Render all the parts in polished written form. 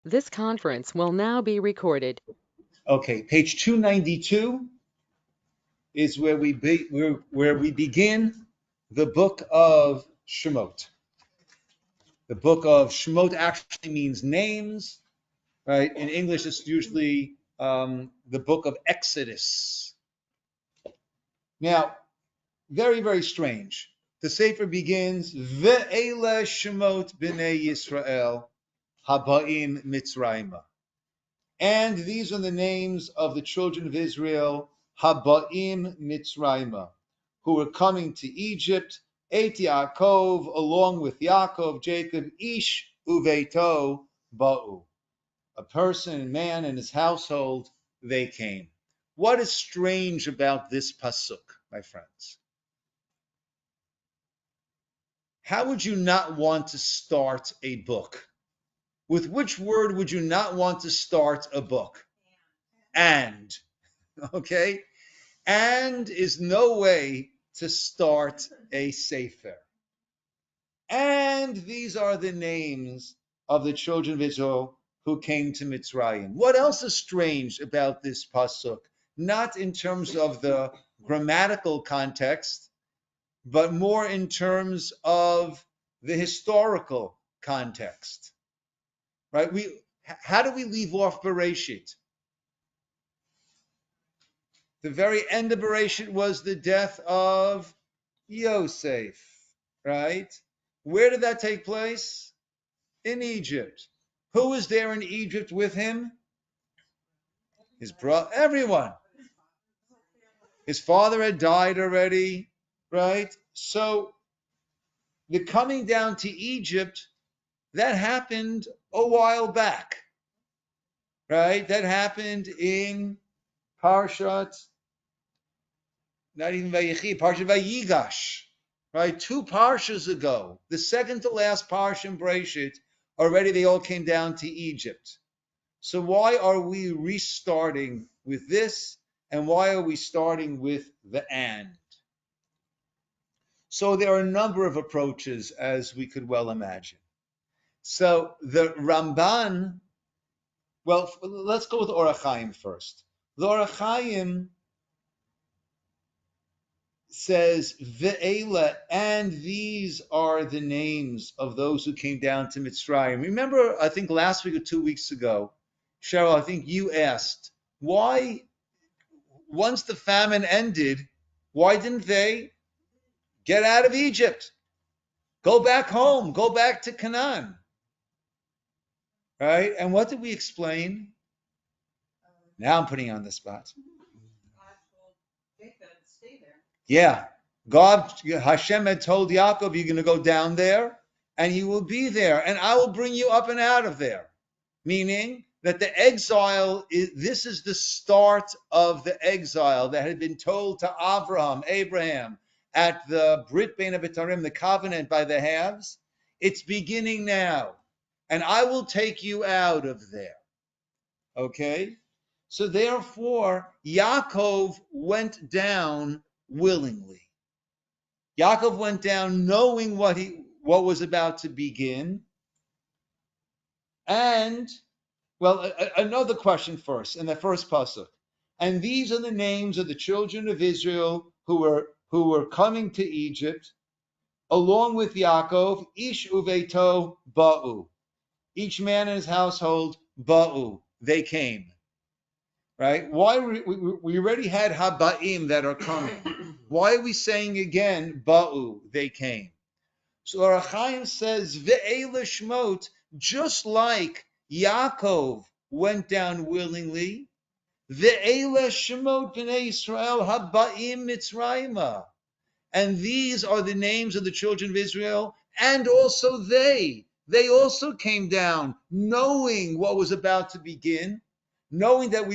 This conference will now be recorded. Okay, page 292 is where we begin the book of Shmot. The book of Shmot actually means names, right? In English, it's usually the book of Exodus. Now, very, very strange. The Sefer begins, Ve'ele Shemot b'nei Yisroel habaim Mitzrayimah. And these are the names of the children of Israel, Habaim Mitzrayimah, who were coming to Egypt, Et Yaakov, along with Yaakov, Jacob, Ish Uveito Ba'u. A person, man, and his household, they came. What is strange about this pasuk, my friends? How would you not want to start a book? With which word would you not want to start a book? And. Okay? And is no way to start a sefer. And these are the names of the children of Israel who came to Mitzrayim. What else is strange about this pasuk? Not in terms of the grammatical context, but more in terms of the historical context. Right? How do we leave off Bereshit? The very end of Bereshit was the death of Yosef, right? Where did that take place? In Egypt. Who was there in Egypt with him? His brother, everyone. His father had died already, right? So the coming down to Egypt, that happened a while back, right? That happened in Parshat, not even Vayechi, Parshat Vayigash, right? 2 parshas ago, the second to last parsha in Bereshit, already they all came down to Egypt. So why are we restarting with this? And why are we starting with the and? So there are a number of approaches, as we could well imagine. So the Ramban, well, let's go with Orach Chaim first. The Orach Chaim says, Ve'ela, and these are the names of those who came down to Mitzrayim. Remember, I think last week or 2 weeks ago, Cheryl, I think you asked, why, once the famine ended, why didn't they get out of Egypt? Go back home, go back to Canaan. Right? And what did we explain? Now I'm putting you on the spot. Yeah. God, Hashem had told Yaakov, you're going to go down there and you will be there and I will bring you up and out of there. Meaning that the exile, this is the start of the exile that had been told to Abraham at the Brit Bein HaBetarim, the covenant by the halves. It's beginning now. And I will take you out of there. Okay? So therefore, Yaakov went down willingly. Yaakov went down knowing what was about to begin. And, well, another question first, in the first pasuk. And these are the names of the children of Israel who were coming to Egypt, along with Yaakov, Ish Uveito Ba'u. Each man in his household, Ba'u, they came. Right? Why we already had Habaim that are coming. Why are we saying again, Ba'u, they came? So Orach Chaim says, Ve'ele Shmot, just like Yaakov went down willingly, Ve'ele Shmot b'nei Yisrael Habaim Mitzrayimah. And these are the names of the children of Israel, and also they also came down knowing what was about to begin, knowing that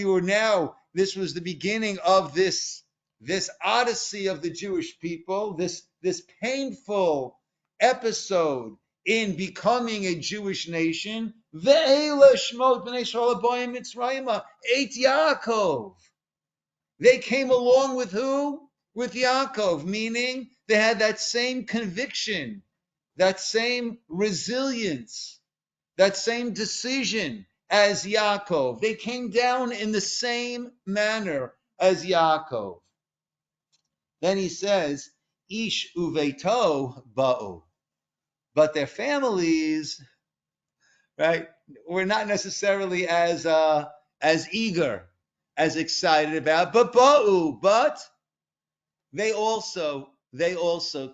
this was the beginning of this odyssey of the Jewish people, this painful episode in becoming a Jewish nation. Ve'ela Shmot b'nei Yisrael habayim Mitzrayimah, Et Yaakov. They came along with who? With Yaakov, meaning they had that same conviction, that same resilience, that same decision. as Yaakov. They came down in the same manner as Yaakov. Then he says, Ish uveito ba'u. But their families, right, were not necessarily as eager, as excited about, but ba'u, but they also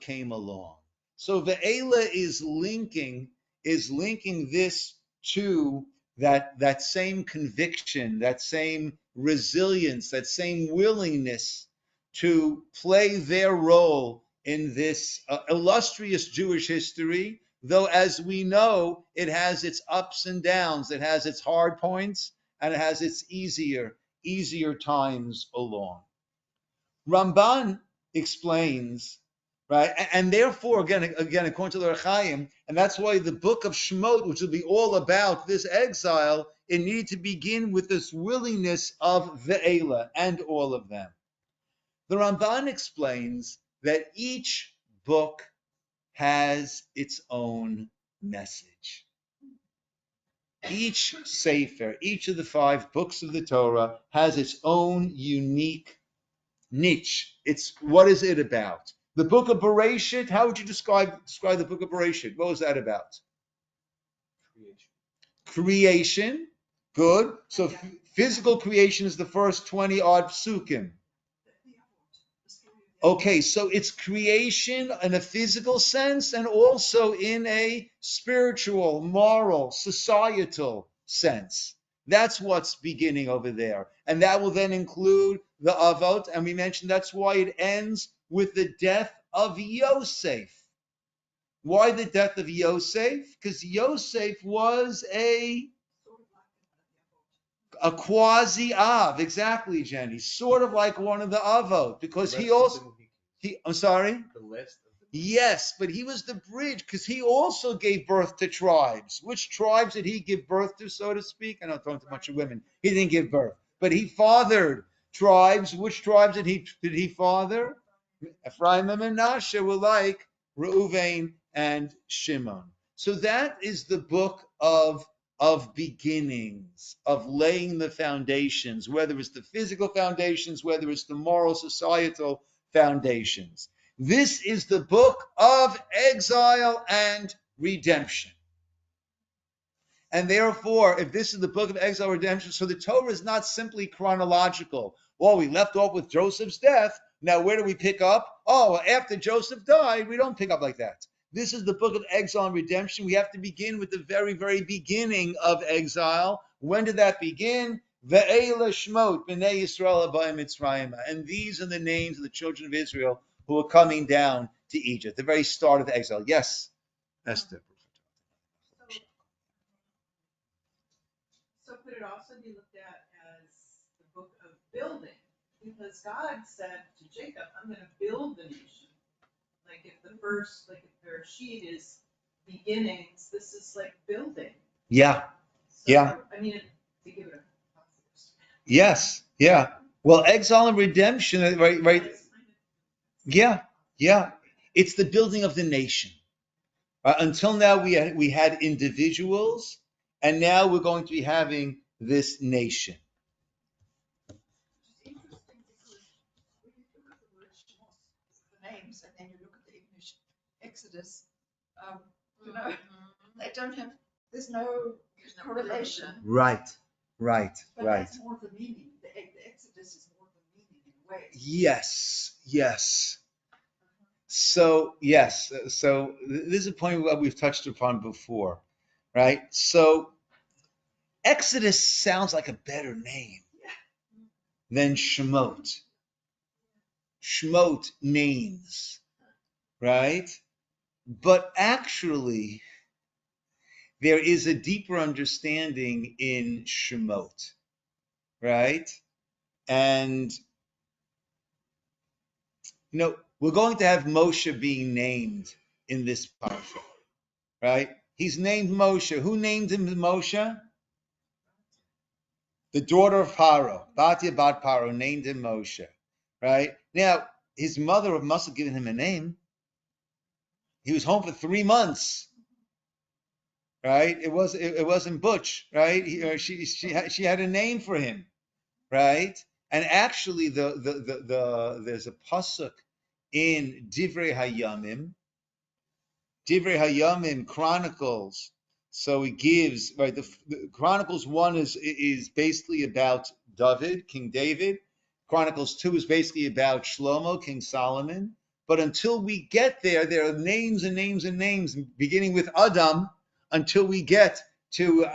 came along. So Ve'ela is linking this to that same conviction, that same resilience, that same willingness to play their role in this illustrious Jewish history. Though, as we know, it has its ups and downs, it has its hard points, and it has its easier times along. Ramban explains, right, and therefore, again, according to the Rechaim, and that's why the book of Shmot, which will be all about this exile, it needed to begin with this willingness of Ve'ela and all of them. The Ramban explains that each book has its own message. Each Sefer, each of the 5 books of the Torah, has its own unique niche. It's what is it about? The book of Bereshit, how would you describe the book of Bereshit? What was that about? Creation. Good. So physical creation is the first 20 odd psukim. Okay, so it's creation in a physical sense and also in a spiritual, moral, societal sense. That's what's beginning over there. And that will then include the Avot. And we mentioned that's why it ends with the death of Yosef. Why the death of Yosef? Because Yosef was a quasi-Av. Exactly, Jenny. Sort of like one of the Avot. Because I'm sorry? Yes, but he was the bridge because he also gave birth to tribes. Which tribes did he give birth to, so to speak? I know I'm talking to a bunch of women. He didn't give birth, but he fathered tribes. Which tribes did he father? Ephraim and Manasseh were like Reuven and Shimon. So that is the book of beginnings, of laying the foundations, whether it's the physical foundations, whether it's the moral, societal foundations. This is the book of exile and redemption. And therefore, if this is the book of exile and redemption, so the Torah is not simply chronological. Well, we left off with Joseph's death. Now, where do we pick up? Oh, after Joseph died, we don't pick up like that. This is the book of exile and redemption. We have to begin with the very, very beginning of exile. When did that begin? Ve'ela Shmot, B'nai Yisroel Abay Mitzrayim. And these are the names of the children of Israel who are coming down to Egypt, the very start of the exile. Yes, Esther. So could it also be looked at as the book of building? Because God said to Jacob, I'm going to build the nation. Like if the sheet is beginnings, this is like building. Yeah. So, Yeah. I mean, to give it a positive. Yes. Yeah. Well, exile and redemption, right? Yeah. Yeah. It's the building of the nation. Until now, we had individuals, and now we're going to be having this nation. It's interesting because when you look at the word Shmos, the names, and then you look at the English Exodus, they don't have, there's no correlation. Right. But that's more the meaning. The Exodus is more the meaning in a way. Yes. So this is a point that we've touched upon before, right? So Exodus sounds like a better name than Shemot. Shemot, names, right? But actually, there is a deeper understanding in Shemot, right? And we're going to have Moshe being named in this parsha, right? He's named Moshe. Who named him Moshe? The daughter of Paro, Batya Bat Paro, named him Moshe, right? Now, his mother must have given him a name. He was home for 3 months. right? It wasn't Butch, right? She had a name for him, right? And actually, there's a pasuk in Divrei Hayamim Chronicles. So it gives, right, the Chronicles 1 is basically about David, King David. Chronicles 2 is basically about Shlomo, King Solomon. But until we get there are names and names and names, beginning with Adam, until we get to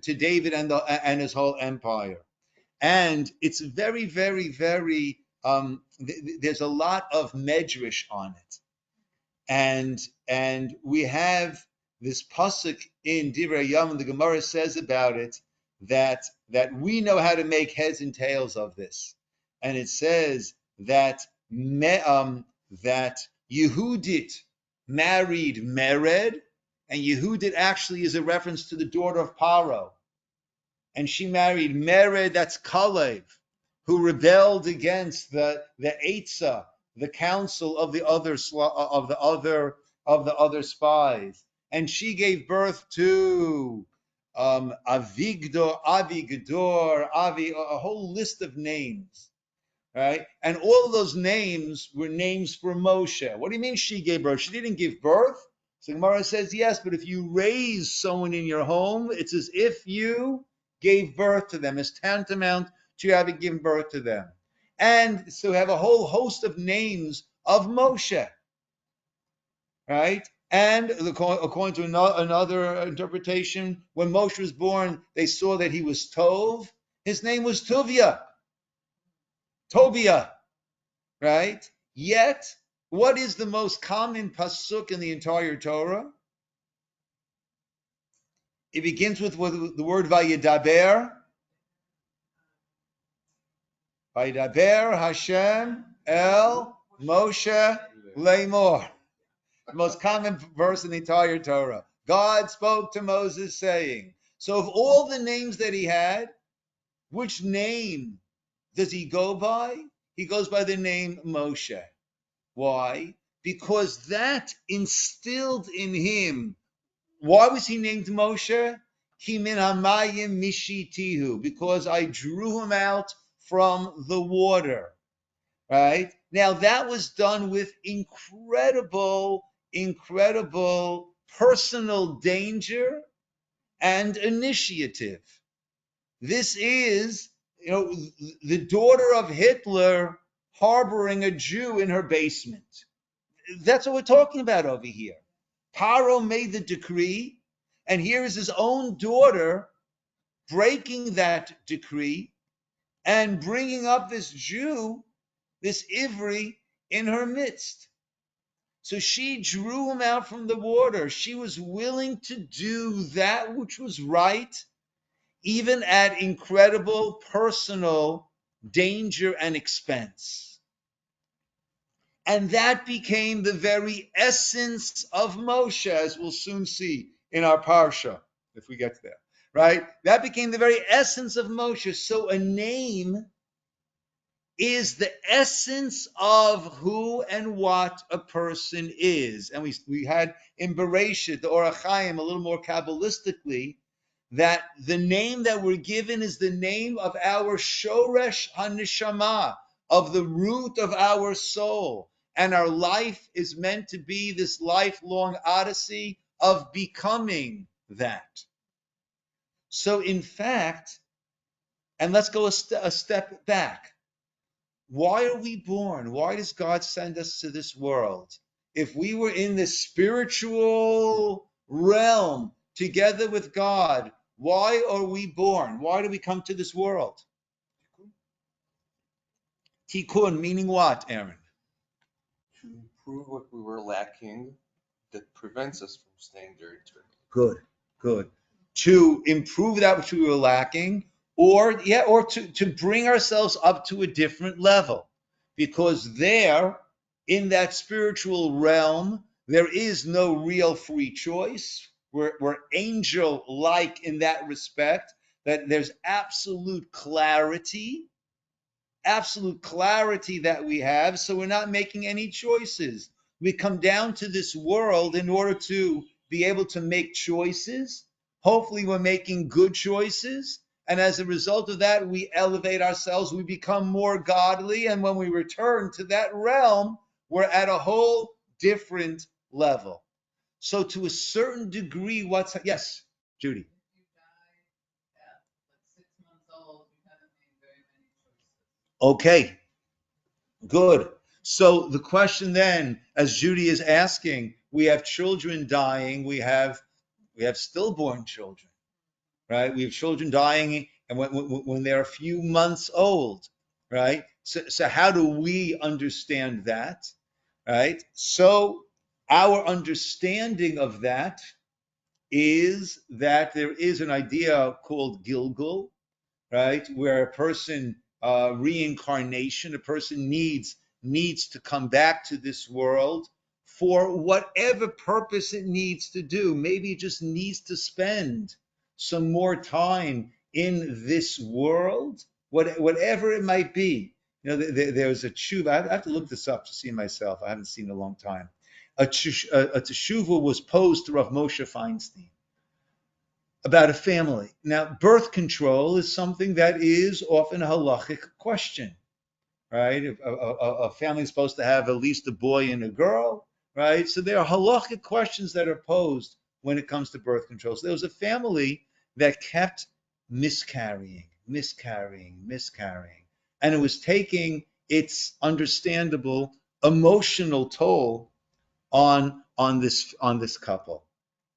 David and his whole empire. And it's very, very, very, there's a lot of medrash on it. And we have this pasuk in Divrei Yam, the Gemara says about it that we know how to make heads and tails of this, and it says that that Yehudit married Mered, and Yehudit actually is a reference to the daughter of Paro, and she married Mered, that's Kalev, who rebelled against the Eitzah, the council of the other spies, and she gave birth to Avigdor, a whole list of names, right? And all of those names were names for Moshe. What do you mean she gave birth? She didn't give birth. So Gemara says yes, but if you raise someone in your home, it's as if you gave birth to them. It's tantamount to having given birth to them. And so we have a whole host of names of Moshe, right? And according to another interpretation, when Moshe was born, they saw that he was Tov. His name was Tobiah, right? Yet, what is the most common pasuk in the entire Torah? It begins with the word Vayidaber. Vayidaber Hashem El Moshe Lemor. The most common verse in the entire Torah. God spoke to Moses saying. So of all the names that he had, which name does he go by? He goes by the name Moshe. Why? Because that instilled in him. Why was he named Moshe? Ki min hamayim mishitihu, because I drew him out from the water. Right? Now that was done with incredible personal danger and initiative. This is, the daughter of Hitler harboring a Jew in her basement. That's what we're talking about over here. Paro made the decree, and here is his own daughter breaking that decree and bringing up this Jew, this Ivri, in her midst. So she drew him out from the water. She was willing to do that which was right, even at incredible personal danger and expense. And that became the very essence of Moshe, as we'll soon see in our Parsha, if we get there, right? That became the very essence of Moshe. So a name is the essence of who and what a person is. And we had in Bereshit, the Orach Chaim, a little more Kabbalistically, that the name that we're given is the name of our Shoresh HaNeshama, of the root of our soul. And our life is meant to be this lifelong odyssey of becoming that. So in fact, and let's go a step back. Why are we born? Why does God send us to this world? If we were in the spiritual realm together with God, why are we born? Why do we come to this world? Tikkun, meaning what, Aaron? To improve what we were lacking that prevents us from staying there eternally. Good. To improve that which we were lacking, or to bring ourselves up to a different level. Because there, in that spiritual realm, there is no real free choice. We're angel-like in that respect, that there's absolute clarity that we have, so we're not making any choices. We come down to this world in order to be able to make choices, hopefully we're making good choices. And as a result of that, we elevate ourselves, we become more godly. And when we return to that realm, we're at a whole different level. So to a certain degree, yes, Judy. If you die at like 6 months old, you haven't made very many choices. Okay, good. So the question then, as Judy is asking, we have children dying, we have stillborn children, right? We have children dying, and when they're a few months old, right? So how do we understand that, right? So our understanding of that is that there is an idea called Gilgul, right, where a person reincarnation, a person needs to come back to this world for whatever purpose it needs to do. Maybe it just needs to spend some more time in this world, whatever it might be. There's a tshuva. I have to look this up to see myself. I haven't seen it in a long time. A teshuva was posed to Rav Moshe Feinstein about a family. Now, birth control is something that is often a halachic question, right? A family is supposed to have at least a boy and a girl, right? So there are halachic questions that are posed when it comes to birth control. So there was a family that kept miscarrying, and it was taking its understandable emotional toll on this couple.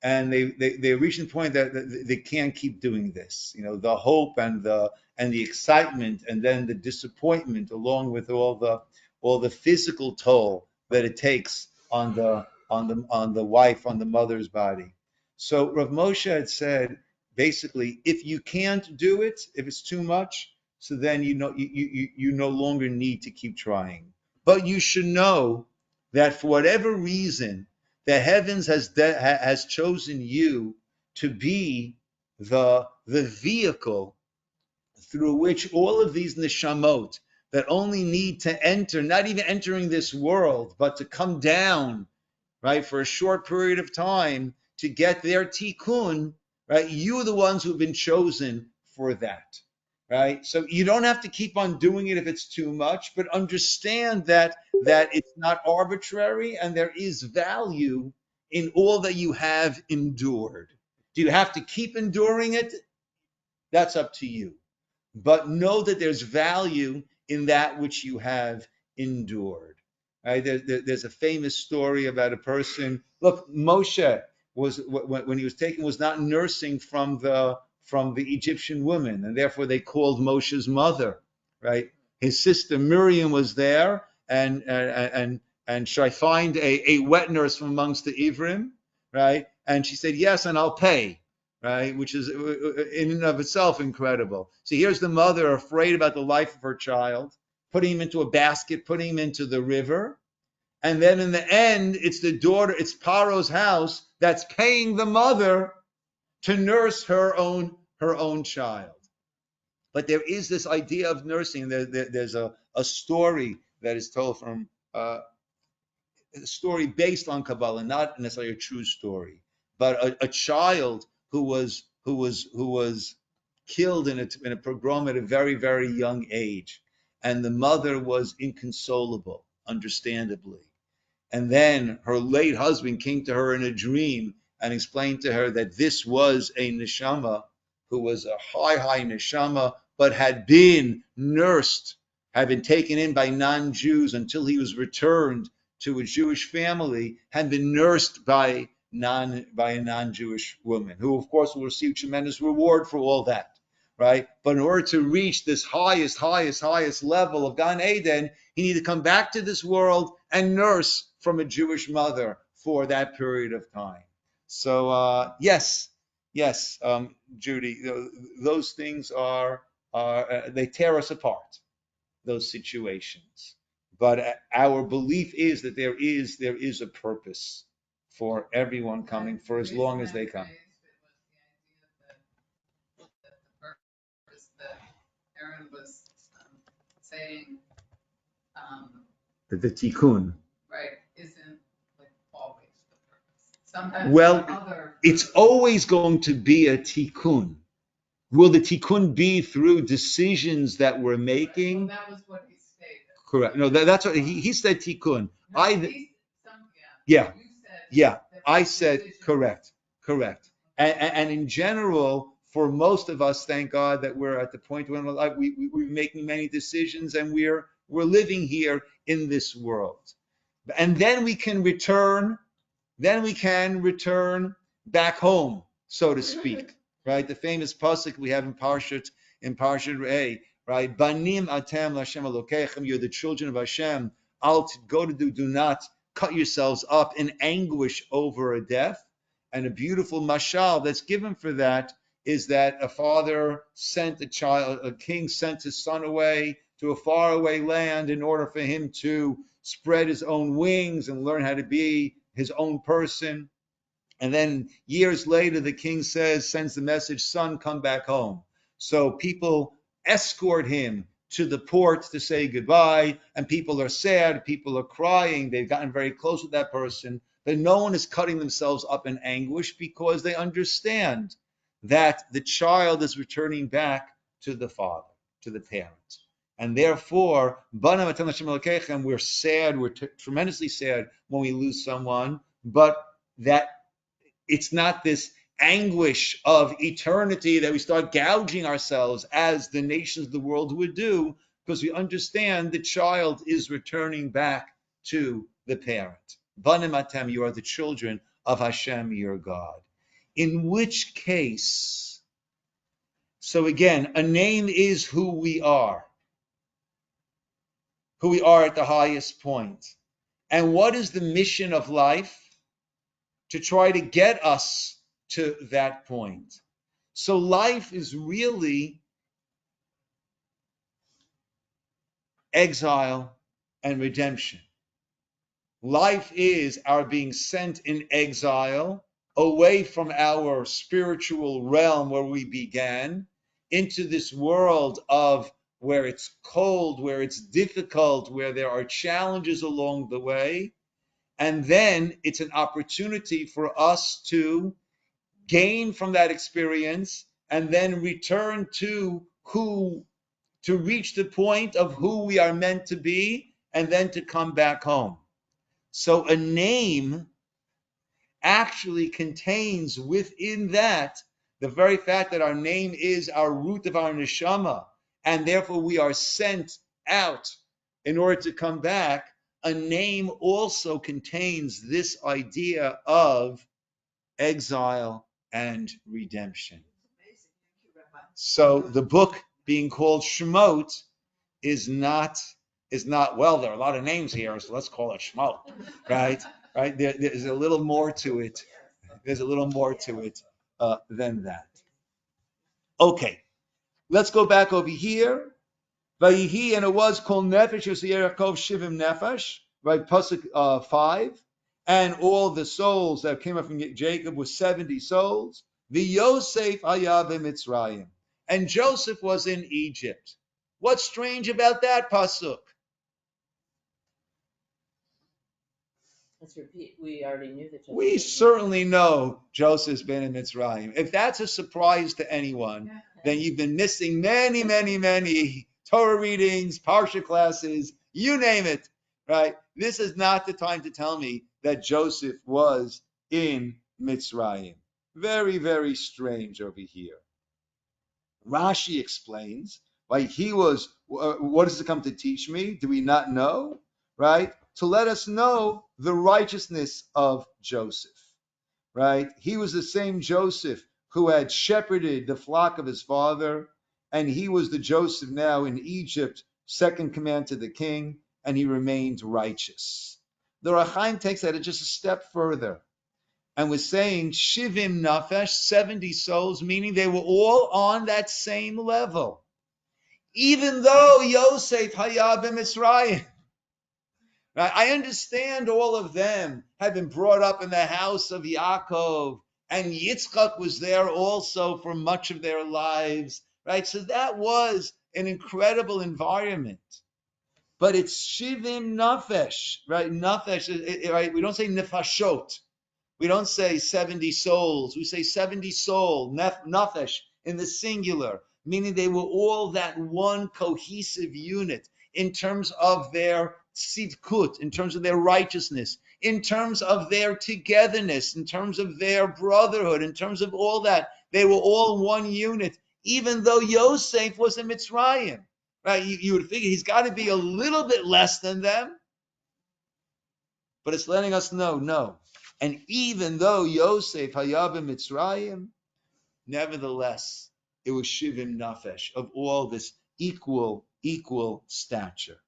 And they reached the point that they can't keep doing this. The hope and the excitement, and then the disappointment, along with all the physical toll that it takes on the wife, on the mother's body. So Rav Moshe had said, basically, if you can't do it, if it's too much, so then you no longer need to keep trying. But you should know that for whatever reason, the heavens has chosen you to be the vehicle through which all of these neshamot that only need to enter, not even entering this world, but to come down, right, for a short period of time to get their tikkun, right? You are the ones who've been chosen for that, right? So you don't have to keep on doing it if it's too much, but understand that it's not arbitrary, and there is value in all that you have endured. Do you have to keep enduring it? That's up to you. But know that there's value in that which you have endured. Right? There's a famous story about a person. Look, Moshe was, when he was taken, was not nursing from the Egyptian woman, and therefore they called Moshe's mother. Right? His sister Miriam was there, and should I find a wet nurse from amongst the Ivrim? Right? And she said, yes, and I'll pay. Right, which is in and of itself incredible. So here's the mother afraid about the life of her child, putting him into a basket, putting him into the river, and then in the end, it's the daughter, it's Paro's house that's paying the mother to nurse her own child. But there is this idea of nursing. There's a story that is told from a story based on Kabbalah, not necessarily a true story, but a child who was killed in a pogrom at a very, very young age, and the mother was inconsolable, understandably. And then her late husband came to her in a dream and explained to her that this was a neshama who was a high neshama, but had been nursed, had been taken in by non-Jews until he was returned to a Jewish family, had been nursed by a non-Jewish woman, who of course will receive tremendous reward for all that, right? But in order to reach this highest level of Gan Eden, he needed to come back to this world and nurse from a Jewish mother for that period of time. So yes, Judy, those things are they tear us apart, those situations. But our belief is that there is a purpose for everyone coming for as long as they come. That Aaron was saying, The tikkun. right, isn't like always the purpose. sometimes Well, other. it's always going to be a tikkun. Will the tikkun be through decisions that we're Well, making? that was what he stated. Correct. No, that's what he said tikkun. No, I, yeah, You said. yeah, that I the said decision- correct, correct. And in general, for most of us, thank God that we're at the point when we're making many decisions and we're living here in this world. And then we can return back home, so to speak, right? The famous pasuk we have in Parsha Re'eh, right? Banim atem l'Hashem Elokechem, you're the children of Hashem. Do not cut yourselves up in anguish over a death. And a beautiful mashal that's given for that is that a father sent a king sent his son away to a faraway land in order for him to spread his own wings and learn how to be his own person. And then years later, the king sends the message, son, come back home. So people escort him to the port to say goodbye, and people are sad, people are crying, they've gotten very close with that person, but no one is cutting themselves up in anguish because they understand that the child is returning back to the father, to the parent. And therefore, we're sad, we're tremendously sad when we lose someone, but that it's not this anguish of eternity that we start gouging ourselves as the nations of the world would do, because we understand the child is returning back to the parent. Banim atem, you are the children of Hashem, your God. In which case, so again, a name is who we are at the highest point. And what is the mission of life? To try to get us to that point. So life is really exile and redemption. Life is our being sent in exile away from our spiritual realm where we began into this world of where it's cold, where it's difficult, where there are challenges along the way. And then it's an opportunity for us to gain from that experience and then return to reach the point of who we are meant to be and then to come back home. So a name actually contains within that the very fact that our name is our root of our neshama, and therefore we are sent out in order to come back. A name also contains this idea of exile and redemption. So the book being called Shmot is not, well, there are a lot of names here, so let's call it Shmot, right? There's a little more to it. There's a little more to it than that. Okay, let's go back over here. Vayihi, and it was called Nefesh Yosiyakov Shivim Nefesh, right? Pasuk 5. And all the souls that came up from Jacob were 70 souls. The Yosef Ayav Mitzrayim. And Joseph was in Egypt. What's strange about that pasuk? Let's repeat. We already knew that. We certainly know Joseph's been in Mitzrayim. If that's a surprise to anyone, then you've been missing many, many, many Torah readings, Parsha classes, you name it, right? This is not the time to tell me that Joseph was in Mitzrayim. Very, very strange over here. Rashi explains, like he was, what does it come to teach me? Do we not know, right? To let us know the righteousness of Joseph, right? He was the same Joseph who had shepherded the flock of his father, and he was the Joseph now in Egypt, second command to the king, and he remained righteous. The Rachaim takes that just a step further and was saying Shivim Nafesh, 70 souls, meaning they were all on that same level. Even though Yosef Hayav Mitzrayim, right? I understand all of them had been brought up in the house of Yaakov, and Yitzchak was there also for much of their lives, right? So that was an incredible environment. But it's Shivim Nafesh, right? Nafesh, right? We don't say Nefashot, We don't say 70 souls. We say 70 soul, nefesh, in the singular, meaning they were all that one cohesive unit in terms of their tzidkut, in terms of their righteousness, in terms of their togetherness, in terms of their brotherhood, in terms of all that. They were all one unit, even though Yosef was a Mitzrayim. Right? You would figure he's got to be a little bit less than them, but it's letting us know, no. And even though Yosef hayab Mitzrayim, nevertheless, it was shivim nafesh, of all this equal stature.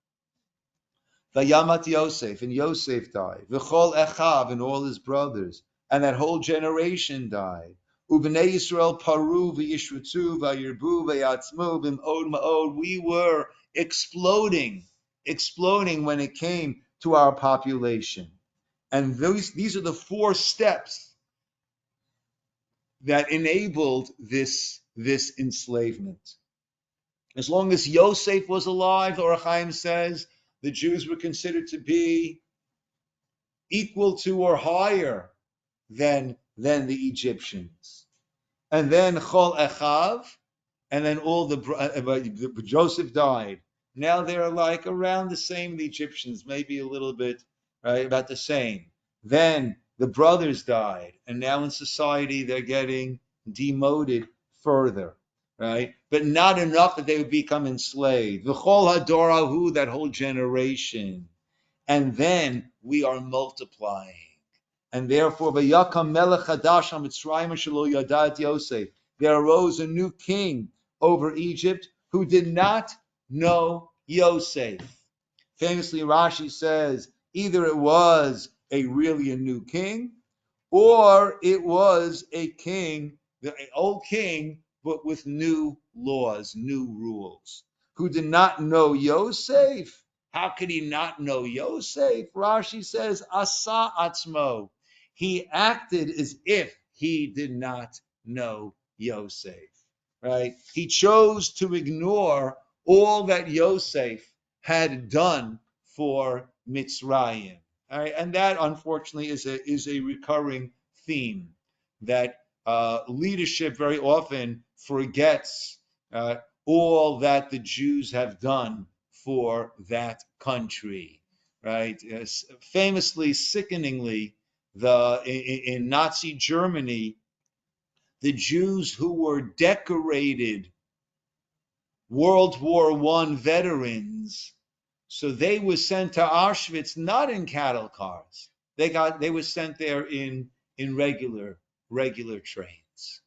Vayamat Yosef, and Yosef died. V'chol Echav, and all his brothers, and that whole generation died. Ubnei Yisroel paru v'yishritzu v'yirbu v'yatzmu b'm'od ma'od. We were exploding when it came to our population. And these are the 4 steps that enabled this enslavement. As long as Yosef was alive, the Or HaChaim says, the Jews were considered to be equal to or higher than the Egyptians. And then Chol Echav, and then Joseph died. Now they're like around the same, the Egyptians, maybe a little bit, right, about the same. Then the brothers died, and now in society they're getting demoted further, right? But not enough that they would become enslaved. V'chol hadorahu, that whole generation. And then we are multiplying. And therefore, v'yakam melech hadash ha-Mitzrayim shelo yadat Yosef. There arose a new king over Egypt who did not know Yosef. Famously, Rashi says, either it was a new king, or it was a king, the old king, but with new laws, new rules, who did not know Yosef. How could he not know Yosef? Rashi says, asa atzmo. He acted as if he did not know Yosef, right? He chose to ignore all that Yosef had done for Mitzrayim. All right? And that, unfortunately, is a recurring theme, that leadership very often forgets all that the Jews have done for that country, right? Famously, sickeningly, in Nazi Germany, the Jews who were decorated World War I veterans, so they were sent to Auschwitz not in cattle cars. They were sent there in regular trains,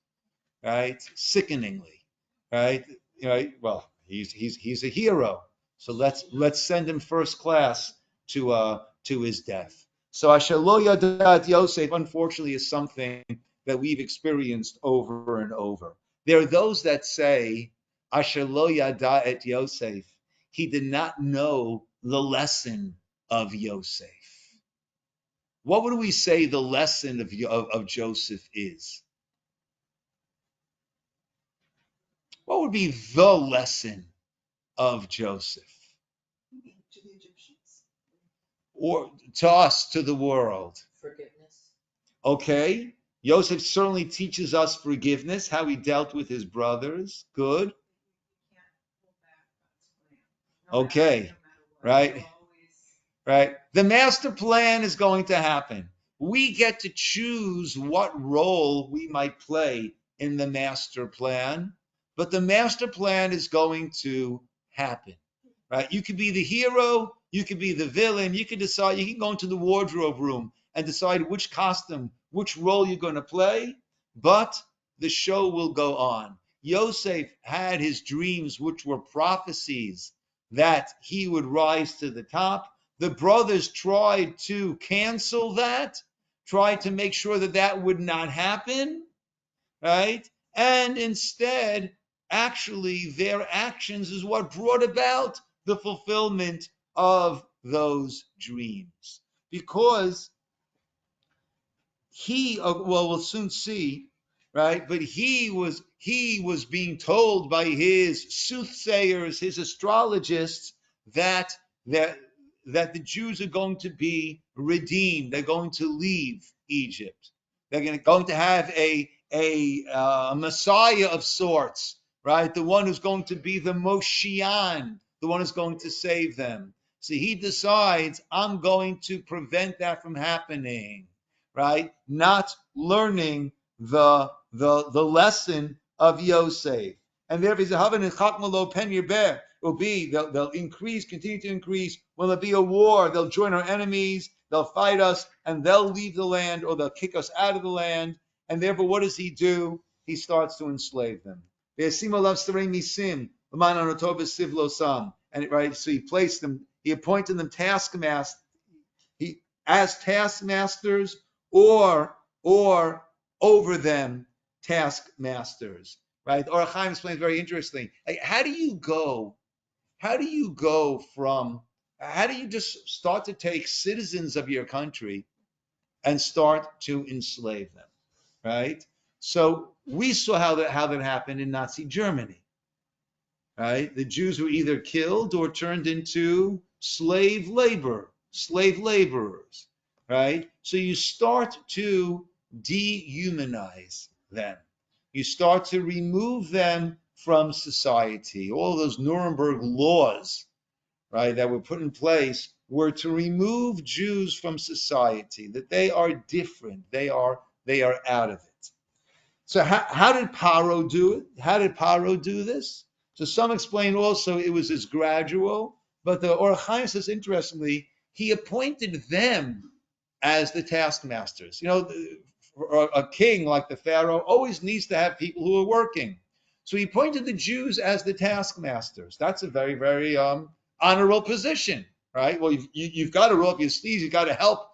right? Sickeningly, right? Well, he's a hero, so let's send him first class to his death. So Asher lo yadat Yosef, unfortunately, is something that we've experienced over and over. There are those that say Asher lo yadat Yosef, he did not know the lesson of Yosef. What would we say the lesson of Joseph is? What would be the lesson of Joseph? To the Egyptians. Or to us, to the world? Forgiveness. Okay. Joseph certainly teaches us forgiveness, how he dealt with his brothers. Good. We can't pull back God's plan. Okay. No matter what. Right. Always. Right. The master plan is going to happen. We get to choose what role we might play in the master plan, but the master plan is going to happen. Right? You could be the hero, you could be the villain, you can decide, you can go into the wardrobe room and decide which costume, which role you're going to play, but the show will go on. Yosef had his dreams, which were prophecies that he would rise to the top. The brothers tried to cancel that, tried to make sure that that would not happen, right? And instead, actually, their actions is what brought about the fulfillment of those dreams. Because we'll soon see, right? But he was being told by his soothsayers, his astrologists, that the Jews are going to be redeemed. They're going to leave Egypt. They're going to have a Messiah of sorts, right? The one who's going to be the Moshiach, the one who's going to save them. So he decides, I'm going to prevent that from happening, right? Not learning the lesson of Yosef. And therefore, it will be, they'll increase, continue to increase. Will there be a war? They'll join our enemies, they'll fight us, and they'll leave the land, or they'll kick us out of the land. And therefore, what does he do? He starts to enslave them. And right, so he placed them, he appointed them taskmasters, as taskmasters, or over them taskmasters. Right? Or Chaim explains very interesting. Like, how do you just start to take citizens of your country and start to enslave them, right? So we saw how that happened in Nazi Germany, right? The Jews were either killed or turned into slave laborers, right? So you start to dehumanize them. You start to remove them from society. All those Nuremberg laws, right, that were put in place were to remove Jews from society, that they are different, they are out of it. So how did Paro do it? How did Paro do this? So some explain also it was as gradual, but the Or Chaim says, interestingly, he appointed them as the taskmasters. You know, a king like the Pharaoh always needs to have people who are working. So he appointed the Jews as the taskmasters. That's a very, very honorable position, right? Well, you've got to roll up your sleeves. You've got to help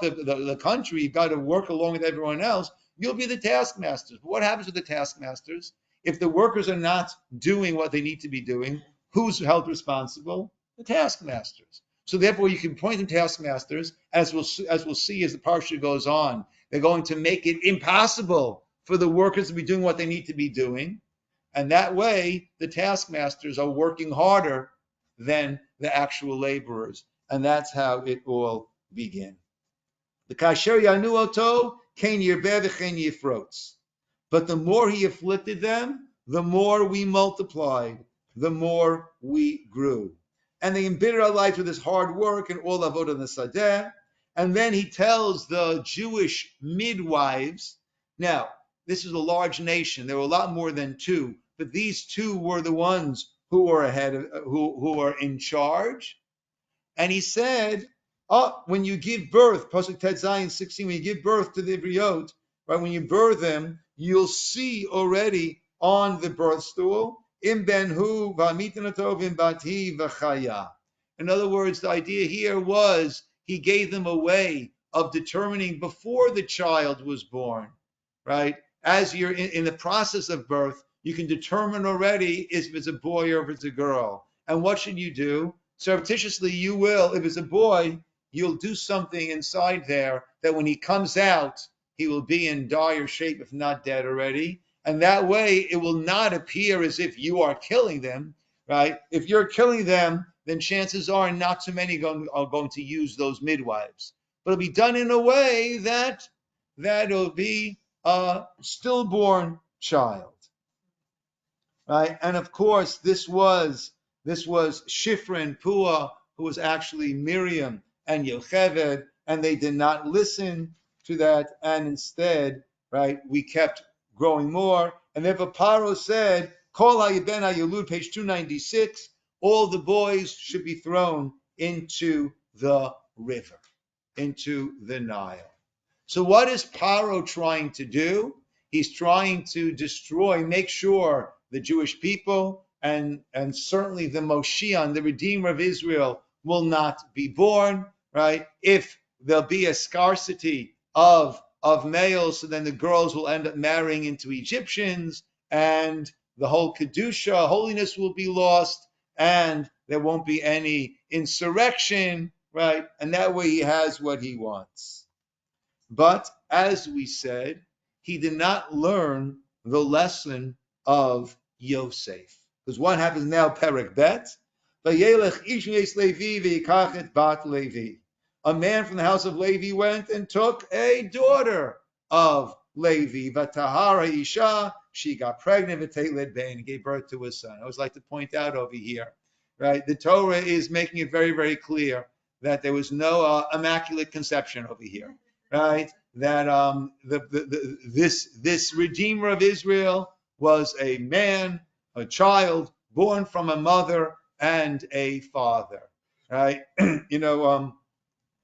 the country. You've got to work along with everyone else. You'll be the taskmasters. But what happens with the taskmasters? If the workers are not doing what they need to be doing, who's held responsible? The taskmasters. So therefore, you can point them taskmasters, as we'll see as the Parsha goes on. They're going to make it impossible for the workers to be doing what they need to be doing. And that way, the taskmasters are working harder than the actual laborers. And that's how it all began. The kasher yanu oto ken yirbeh v'chen yifrotz. But the more he afflicted them, the more we multiplied, the more we grew. And they embittered our lives with his hard work and all avodah nesadeh. And then he tells the Jewish midwives. Now, this is a large nation. There were a lot more than two, but these two were the ones who were ahead of, who were in charge. And he said, when you give birth, Pasuk Tet Zayin 16, when you give birth to the Ibriot, right, when you birth them, you'll see already on the birth stool, Im benhu v'amitanatov im bati v'chaya. In other words, the idea here was he gave them a way of determining before the child was born, right? As you're in the process of birth, you can determine already if it's a boy or if it's a girl. And what should you do? Surreptitiously, you will, if it's a boy, you'll do something inside there that when he comes out, he will be in dire shape, if not dead already. And that way, it will not appear as if you are killing them, right? If you're killing them, then chances are not too many are going to use those midwives. But it'll be done in a way that it'll be a stillborn child, right? And of course, this was Shifra and Puah, who was actually Miriam and Yocheved, and they did not listen to that, and instead, right, we kept growing more. And therefore Paro said, Kol ha'yibben ha'yelud, page 296, all the boys should be thrown into the river, into the Nile. So what is Paro trying to do? He's trying to destroy, make sure the Jewish people and certainly the Moshiach, the Redeemer of Israel, will not be born, right? If there'll be a scarcity of males, so then the girls will end up marrying into Egyptians, and the whole Kedusha, holiness, will be lost, and there won't be any insurrection, right? And that way he has what he wants. But as we said, he did not learn the lesson of Yosef. Because what happens now, Perek Bet? A man from the house of Levi went and took a daughter of Levi, Vatahara Isha, she got pregnant, V'teiled Ben, and gave birth to a son. I always like to point out over here, right? The Torah is making it very, very clear that there was no immaculate conception over here, right? That this Redeemer of Israel was a man, a child, born from a mother and a father, right? The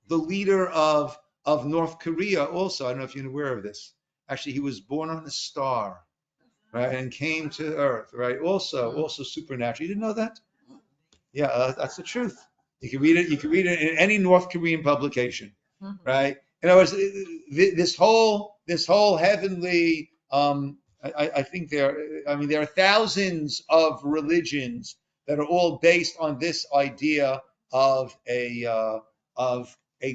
leader of North Korea also, I don't know if you're aware of this. Actually, he was born on a star, right, and came to Earth, right? Also supernatural. You didn't know that? Yeah, that's the truth. You can read it. You can read it in any North Korean publication, right? In other words, this whole heavenly. I think there are thousands of religions that are all based on this idea of a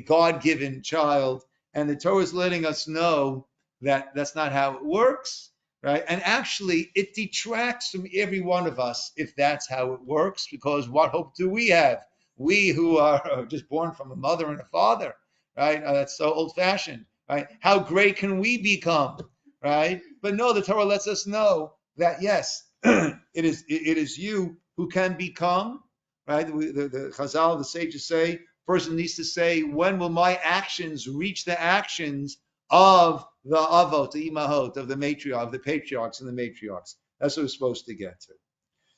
God-given child, and the Torah is letting us know that that's not how it works. Right? And actually, it detracts from every one of us if that's how it works, because what hope do we have? We who are just born from a mother and a father, right? That's so old-fashioned, right? How great can we become, right? But no, the Torah lets us know that yes, it is you who can become, right? The Chazal, the sages say, person needs to say, when will my actions reach the actions of the avot, the imahot, of the matriarch, of the patriarchs and the matriarchs? That's what we're supposed to get to.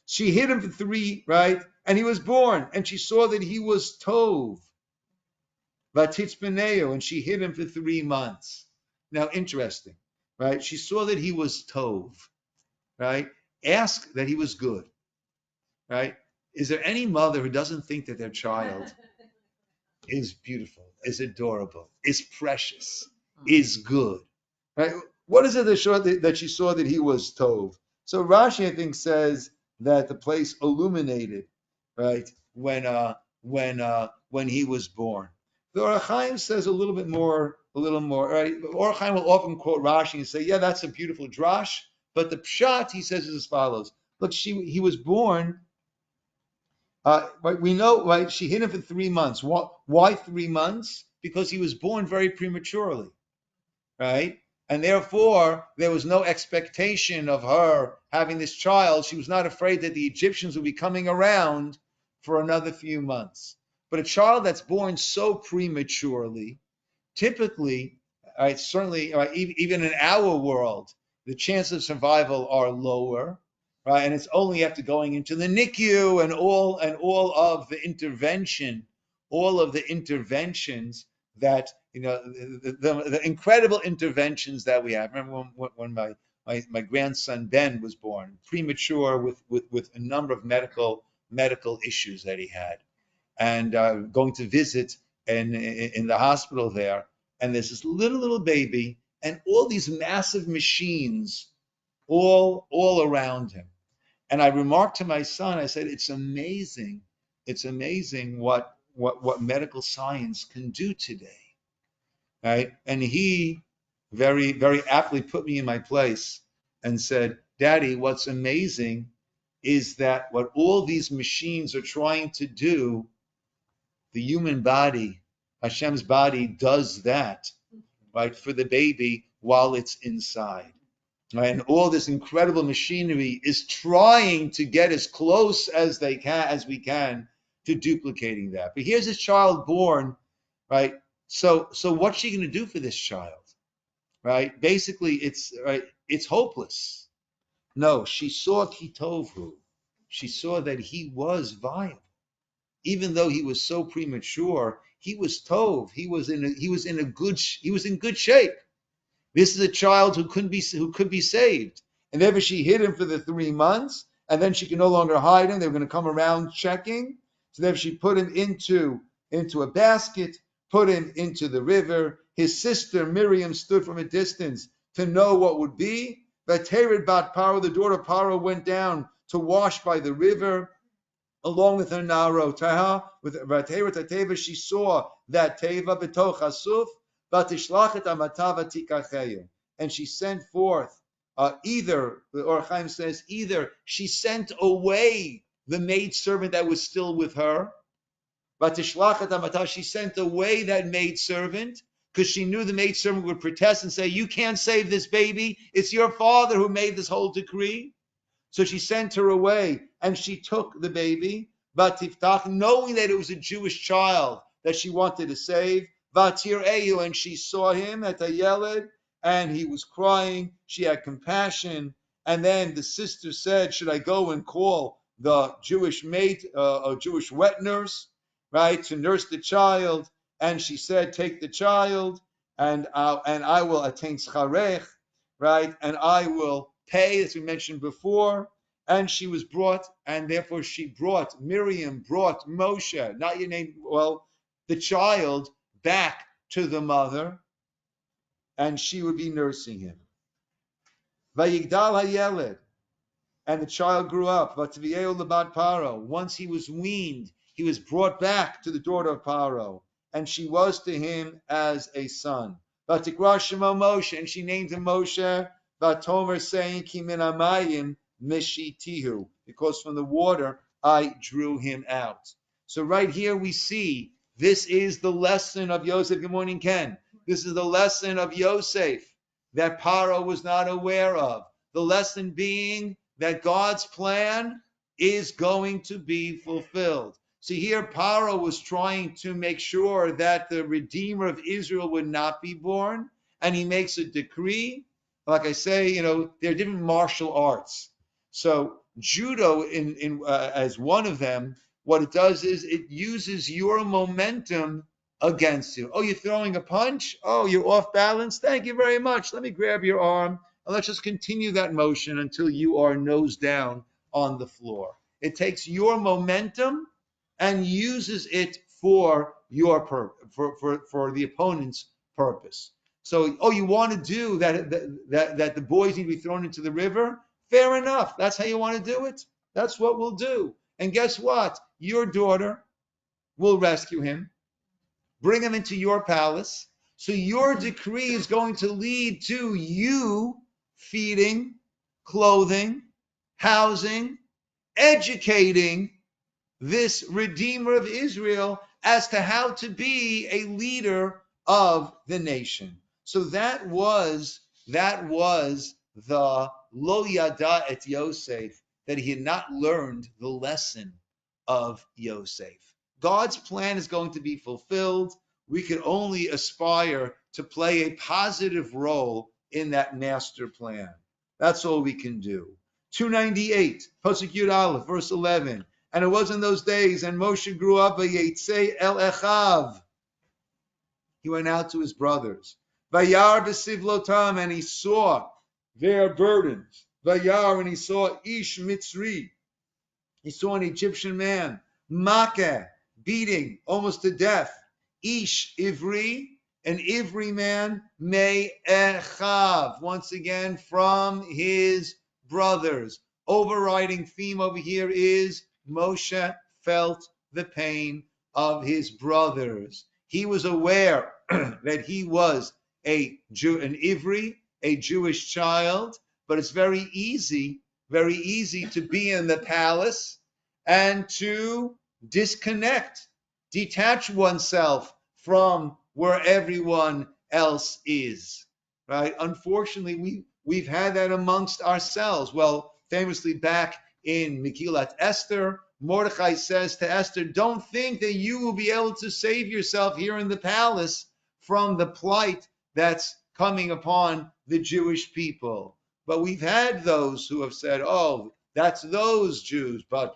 She hid him for 3, right? And he was born, and she saw that he was tov. Vatitzbeneo, and she hid him for 3 months. Now, interesting, right? She saw that he was tov, right? Ask that he was good, right? Is there any mother who doesn't think that their child is beautiful, is adorable, is precious, is good? Right? What is it that she saw that he was tov? So Rashi, I think, says that the place illuminated, right, when he was born. The Or HaChaim says a little more, right? Or HaChaim will often quote Rashi and say, yeah, that's a beautiful drash, but the pshat, he says, is as follows. Look, he was born, right, we know, right, she hid him for 3 months. Why 3 months? Because he was born very prematurely, right? And therefore, there was no expectation of her having this child. She was not afraid that the Egyptians would be coming around for another few months. But a child that's born so prematurely, typically, right, certainly, right, even in our world, the chances of survival are lower, right? And it's only after going into the NICU and all of the interventions that, the incredible interventions that we have. Remember when my grandson Ben was born, premature with a number of medical issues that he had, and going to visit in the hospital there, and there's this little baby and all these massive machines all around him. And I remarked to my son, I said, it's amazing what medical science can do today, right? And he very, very aptly put me in my place and said, Daddy, what's amazing is that what all these machines are trying to do, the human body, Hashem's body, does that, right, for the baby while it's inside. Right? And all this incredible machinery is trying to get as close as we can to duplicating that. But here's this child born, right? So what's she going to do for this child, right? Basically, it's hopeless. No, she saw Kitovu. She saw that he was viable, even though he was so premature. He was tov. He was in good shape. This is a child who could be saved. And therefore she hid him for the 3 months, and then she could no longer hide him. They were going to come around checking. So therefore she put him into a basket, put him into the river. His sister Miriam stood from a distance to know what would be. Vatered bat Paro, the daughter of Paro, went down to wash by the river along with her Naro. Taha, with Vatered Tateva, she saw that Teva betoch Asuf. And she sent forth, either, the Or HaChaim says, either she sent away the maidservant that was still with her, she sent away that maidservant, because she knew the maidservant would protest and say, you can't save this baby. It's your father who made this whole decree. So she sent her away, and she took the baby, Vatiftach, knowing that it was a Jewish child that she wanted to save. Vatir Ehu, and she saw him at Ayeled, and he was crying. She had compassion. And then the sister said, should I go and call the Jewish maid, a Jewish wet nurse, right, to nurse the child? And she said, take the child, and I will attain scharech, right, and I will pay, as we mentioned before. And she was brought, and therefore Miriam brought Moshe, not your name, well, the child back to the mother, and she would be nursing him. Vayigdal hayeled, and the child grew up. Vatviyeu lebat Paro. Once he was weaned, he was brought back to the daughter of Paro, and she was to him as a son. Vatikra Shemo Moshe, and she named him Moshe. Vatomer, saying, Ki min hamayim mishitihu, because from the water I drew him out. So right here we see this is the lesson of Yosef. Good morning, Ken. This is the lesson of Yosef that Paro was not aware of. The lesson being that God's plan is going to be fulfilled. See, here Paro was trying to make sure that the Redeemer of Israel would not be born, and he makes a decree. Like I say, there are different martial arts. So judo, as one of them, what it does is it uses your momentum against you. Oh, you're throwing a punch? Oh, you're off balance? Thank you very much. Let me grab your arm, and let's just continue that motion until you are nose down on the floor. It takes your momentum and uses it for your for the opponent's purpose. So, you want to do that the boys need to be thrown into the river? Fair enough. That's how you want to do it. That's what we'll do. And guess what? Your daughter will rescue him, bring him into your palace. So your decree is going to lead to you feeding, clothing, housing, educating this Redeemer of Israel as to how to be a leader of the nation. So that was the lo yada et Yosef, that he had not learned the lesson of Yosef. God's plan is going to be fulfilled. We can only aspire to play a positive role in that master plan. That's all we can do. 298, Pasuk Yud Aleph, verse 11. And it was in those days, and Moshe grew up, Vayetzei el Echav. He went out to his brothers. Vayar b'sivlotam, and he saw their burdens. Vayar, and he saw Ish Mitzri. He saw an Egyptian man. Makeh, beating almost to death. Ish Ivri, an Ivri man. Me Echav, once again from his brothers. Overriding theme over here is Moshe felt the pain of his brothers. He was aware that he was an Ivri, a Jewish child, but it's very easy to be in the palace and to disconnect, detach oneself from where everyone else is, right? Unfortunately, we've had that amongst ourselves. Well, famously back in Megillat Esther, Mordechai says to Esther, don't think that you will be able to save yourself here in the palace from the plight that's coming upon the Jewish people. But we've had those who have said, oh, that's those Jews, but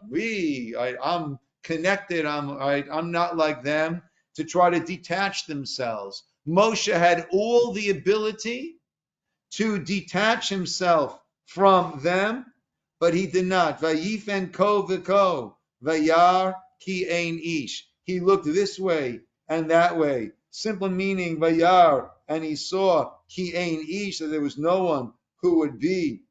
I'm connected, I'm not like them, to try to detach themselves. Moshe had all the ability to detach himself from them, but he did not. Vayifen ko v'ko, vayar ki ein ish. He looked this way and that way. Simple meaning, vayar, and he saw ki ein ish, that there was no one who would be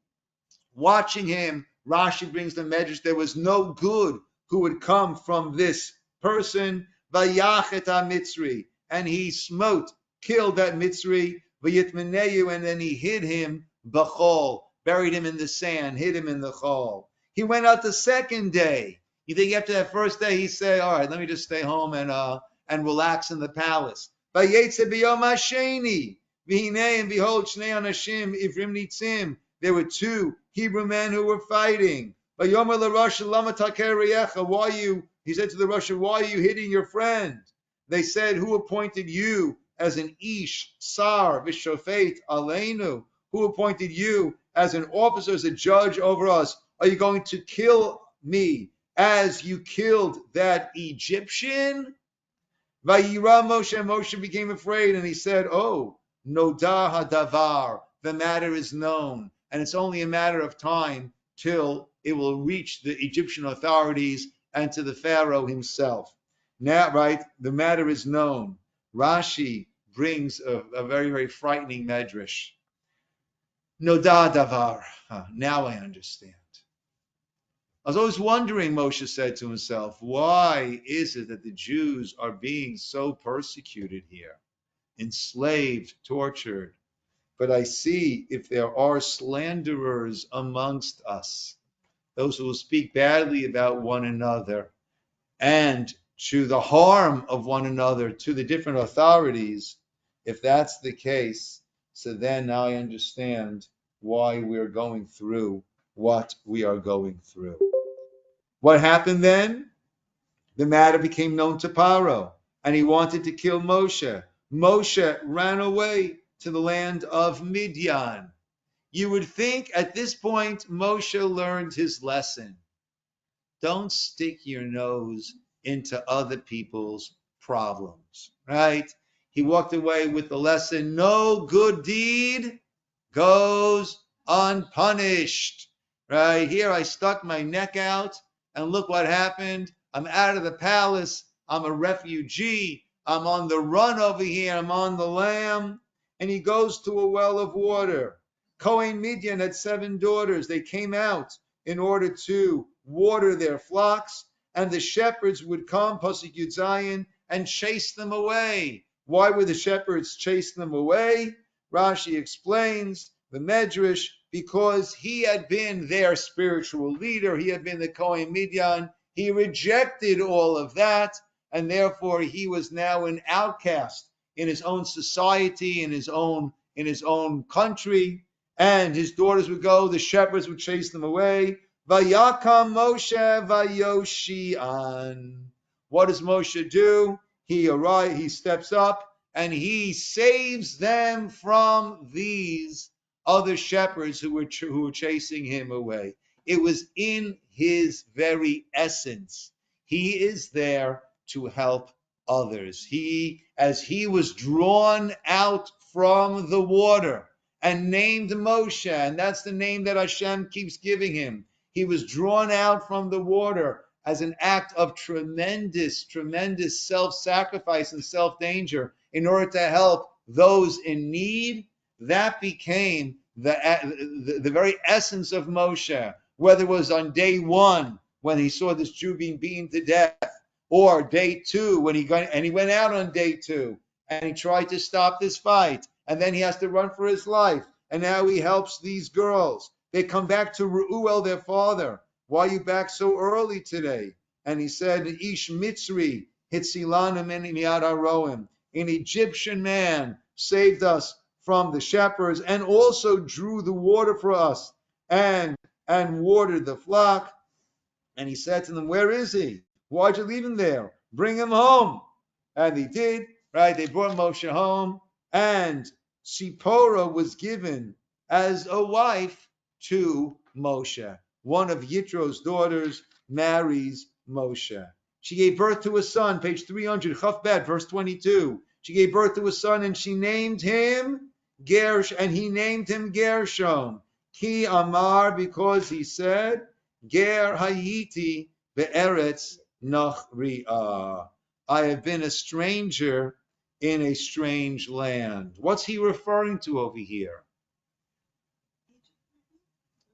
watching him. Rashi brings the medrash, there was no good who would come from this person. Vayachet ha-Mitzri, and he smote, killed that Mitzri. Vayitmeneyu, and then he hid him b'chol, buried him in the sand, hid him in the chol. He went out the second day. You think after that first day he said, all right, let me just stay home and relax in the palace. Vayetze b'yom hasheni. V'hinei, and behold, shnei anashim ivrim nitzim. There were two Hebrew men who were fighting. Vayomer l'Rasha lama taker reyecha. Why are you? He said to the Russian, why are you hitting your friend? They said, who appointed you as an ish sar v'shofet aleinu? Who appointed you as an officer, as a judge over us? Are you going to kill me as you killed that Egyptian? Vayira Moshe, Moshe became afraid, and he said, oh, Noda hadavar, the matter is known, and it's only a matter of time till it will reach the Egyptian authorities and to the Pharaoh himself. Now, right, the matter is known. Rashi brings a very, very frightening medrash. Noda davar. Now I understand. I was always wondering, Moshe said to himself, why is it that the Jews are being so persecuted here, enslaved, tortured? But I see if there are slanderers amongst us, those who will speak badly about one another and to the harm of one another to the different authorities, if that's the case, so then now I understand why we're going through what we are going through. What happened then? The matter became known to Paro, and he wanted to kill Moshe. Moshe ran away to the land of Midian. You would think at this point Moshe learned his lesson. Don't stick your nose into other people's problems, right? He walked away with the lesson, no good deed goes unpunished, right? Here I stuck my neck out, and look what happened. I'm out of the palace. I'm a refugee. I'm on the run over here. I'm on the lam. And he goes to a well of water. Kohen Midian had 7 daughters. They came out in order to water their flocks, and the shepherds would come, Pasuk Yud Zayin, and chase them away. Why would the shepherds chase them away? Rashi explains the Medrash, because he had been their spiritual leader. He had been the Kohen Midian. He rejected all of that, and therefore he was now an outcast in his own society, in his own country. And his daughters would go, the shepherds would chase them away. Vayakam Moshe vayoshian. What does Moshe do? He steps up and he saves them from these other shepherds who were chasing him away. It was in his very essence. He is there to help others. As he was drawn out from the water and named Moshe, and that's the name that Hashem keeps giving him. He was drawn out from the water as an act of tremendous, tremendous self-sacrifice and self-danger in order to help those in need. That became the very essence of Moshe, whether it was on day 1 when he saw this Jew being beaten to death, or day 2 when he went out on day 2 and he tried to stop this fight, and then he has to run for his life, and now he helps these girls. They come back to Reuel, their father. Why are you back so early today? And he said, Ish Mitzri hitzilanu miyad haroim. An Egyptian man saved us from the shepherds and also drew the water for us and watered the flock. And he said to them, where is he? Why'd you leave him there? Bring him home. And they did, right? They brought Moshe home, and Sipporah was given as a wife to Moshe. One of Yitro's daughters marries Moshe. She gave birth to a son, page 300, Chaf Bet, verse 22. She gave birth to a son, and she named him he named him Gershom. Ki Amar, because he said, Ger Hayiti be'eretz Nachri'ah. I have been a stranger in a strange land. What's he referring to over here?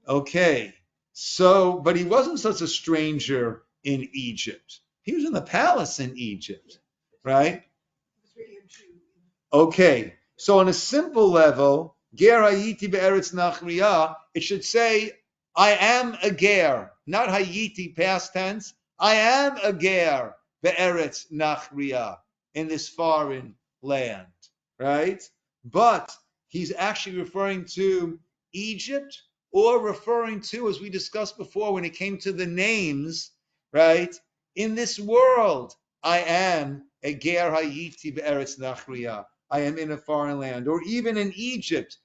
Okay, so, but he wasn't such a stranger in Egypt. He was in the palace in Egypt, right? Okay, so on a simple level, Ger Hayiti be'eretz Nachri'ah, it should say, I am a ger, not Hayiti past tense. I am a ger be'eretz Nachri'ah, in this foreign land, right? But he's actually referring to Egypt, or referring to, as we discussed before, when it came to the names, right? In this world, I am a ger hayiti be'eretz nachriya. I am in a foreign land. Or even in Egypt,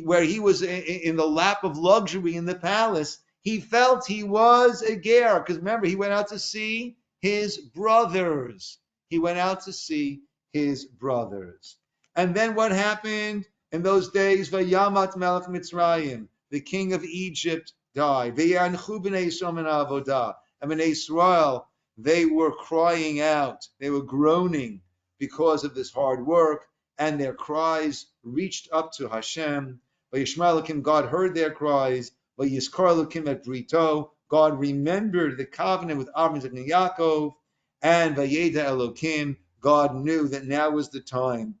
where he was in the lap of luxury in the palace, he felt he was a ger. Because remember, he went out to see his brothers. He went out to see his brothers. And then what happened in those days? Vayamat Melech Mitzrayim, the king of Egypt, died. Vayanchu b'nei Yisrael min ha'avodah. And b'nei Yisrael, they were crying out. They were groaning because of this hard work, and their cries reached up to Hashem. Vayishma Elokim, God heard their cries. Vayizkar Elokim et brito, God remembered the covenant with Avraham and Yaakov. And Vayeda Elokim, God knew that now was the time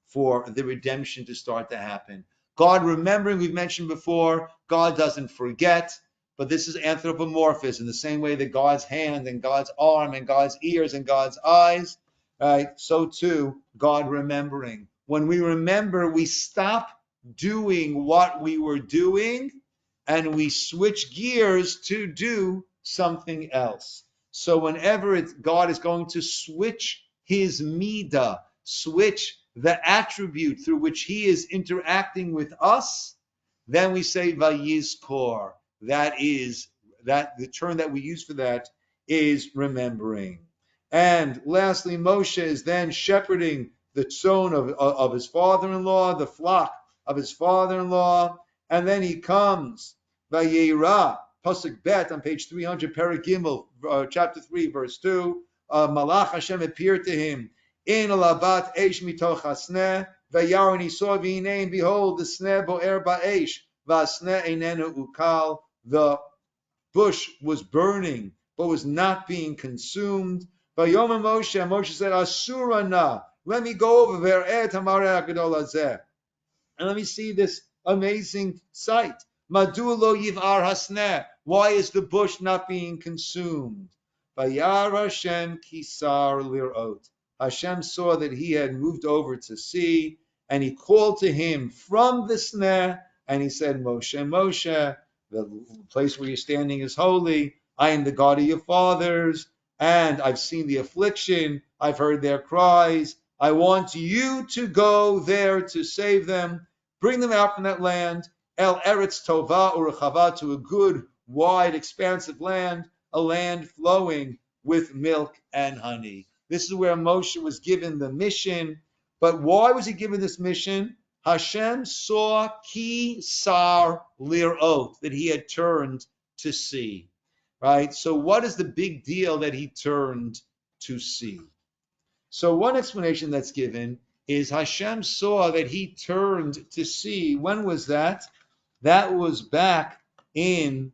for the redemption to start to happen. God remembering, we've mentioned before, God doesn't forget, but this is anthropomorphism, in the same way that God's hand and God's arm and God's ears and God's eyes, right? So too, God remembering. When we remember, we stop doing what we were doing and we switch gears to do something else. So whenever God is going to switch his midah, switch the attribute through which he is interacting with us, then we say vayizkor. That is, that the term that we use for that is remembering. And lastly, Moshe is then shepherding the tzon of his father-in-law, the flock of his father-in-law, and then he comes, vayera, pasuk Bet on page 300, Perek Gimel, chapter 3, verse 2, Malach Hashem appeared to him in alabat eish mitoch hasneh, vayar, and he saw v'hinei, and behold, the sneh bo'er ba'eish, v'asneh einenu ukal, the bush was burning, but was not being consumed. Vayom Moshe, Moshe said, Asura na, let me go over there, and let me see this amazing sight. Madu lo yivar hasneh, why is the bush not being consumed? Vayar Hashem kisar lirot. Hashem saw that he had moved over to see, and he called to him from the sneh, and he said, Moshe, Moshe, the place where you're standing is holy. I am the God of your fathers, and I've seen the affliction. I've heard their cries. I want you to go there to save them, bring them out from that land, El Eretz Tova Urechava, to a good, wide, expansive land, a land flowing with milk and honey. This is where Moshe was given the mission. But why was he given this mission? Hashem saw ki sar lirot, that he had turned to see. Right? So what is the big deal that he turned to see? So one explanation that's given is Hashem saw that he turned to see. When was that? That was back in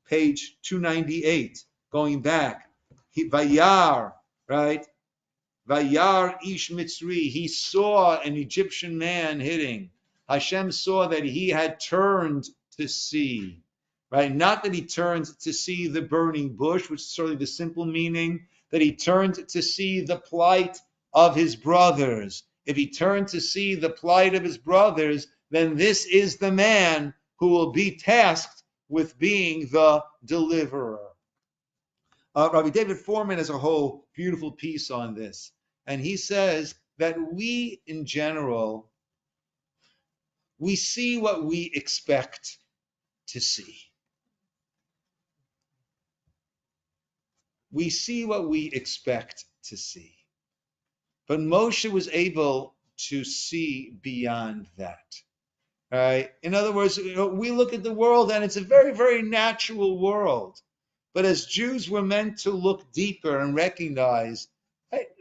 page 298, going back. Vayar, right? Vayar ish Mitzri, he saw an Egyptian man hitting. Hashem saw that he had turned to see, right? Not that he turned to see the burning bush, which is certainly the simple meaning, that he turned to see the plight of his brothers. If he turned to see the plight of his brothers, then this is the man who will be tasked with being the deliverer. Rabbi David Foreman has a whole beautiful piece on this. And he says that we, in general, we see what we expect to see. We see what we expect to see. But Moshe was able to see beyond that. Right? In other words, we look at the world and it's a very, very natural world. But as Jews, we're meant to look deeper and recognize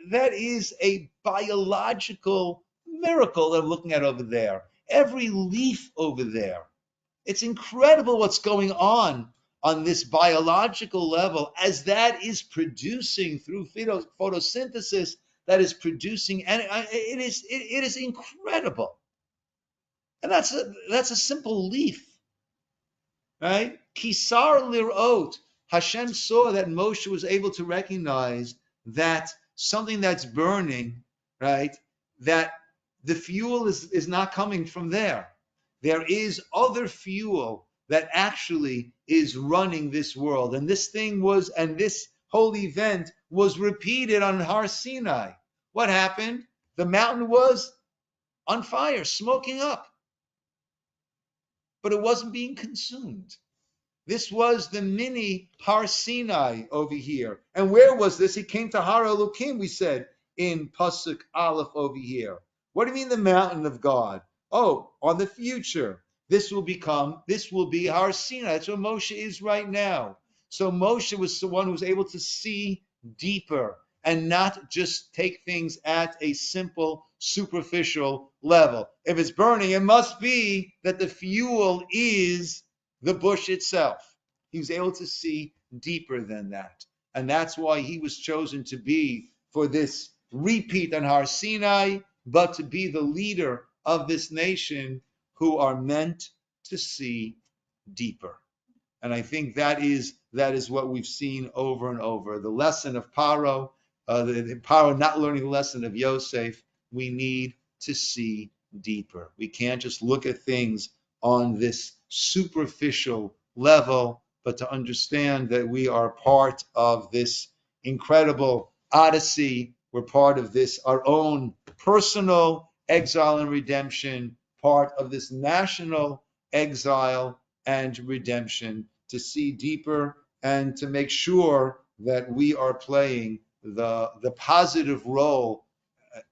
that is a biological miracle that I'm looking at over there. Every leaf over there. It's incredible what's going on this biological level, as that is producing through photosynthesis, that is producing, and it is incredible. And that's a simple leaf, right? Kisar lirot. Hashem saw that Moshe was able to recognize that something that's burning, right, that the fuel is not coming from there. There is other fuel that actually is running this world. And this whole event was repeated on Har Sinai. What happened? The mountain was on fire, smoking up, but it wasn't being consumed. This was the mini Har Sinai over here. And where was this? He came to Har Elokim, we said, in Pasuk Aleph over here. What do you mean the mountain of God? Oh, on the future. This will be Har Sinai. That's where Moshe is right now. So Moshe was the one who was able to see deeper and not just take things at a simple, superficial level. If it's burning, it must be that the fuel is the bush itself. He was able to see deeper than that. And that's why he was chosen to be for this repeat on Har Sinai, but to be the leader of this nation who are meant to see deeper. And I think that is what we've seen over and over. The lesson of Paro, the Paro not learning the lesson of Yosef, we need to see deeper. We can't just look at things on this superficial level, but to understand that we are part of this incredible odyssey. We're part of this, our own personal exile and redemption, part of this national exile and redemption, to see deeper and to make sure that we are playing the positive role,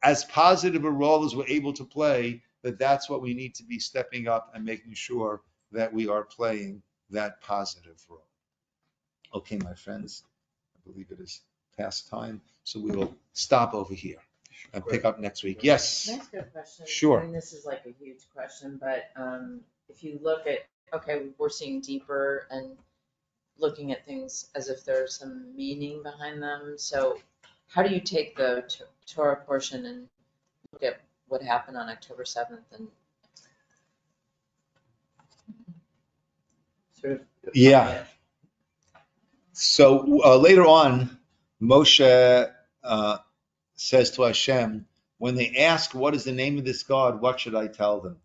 as positive a role as we're able to play, that's what we need to be stepping up and making sure that we are playing that positive role. Okay, my friends, I believe it is past time, so we will stop over here and pick up next week. Yes? Can I ask you a question? Sure. I mean, this is like a huge question, but if you look at, okay, we're seeing deeper and looking at things as if there's some meaning behind them. So how do you take the Torah portion and look at what happened on October 7th and sort of Yeah. apply it? So later on, Moshe says to Hashem, when they ask, what is the name of this God, what should I tell them?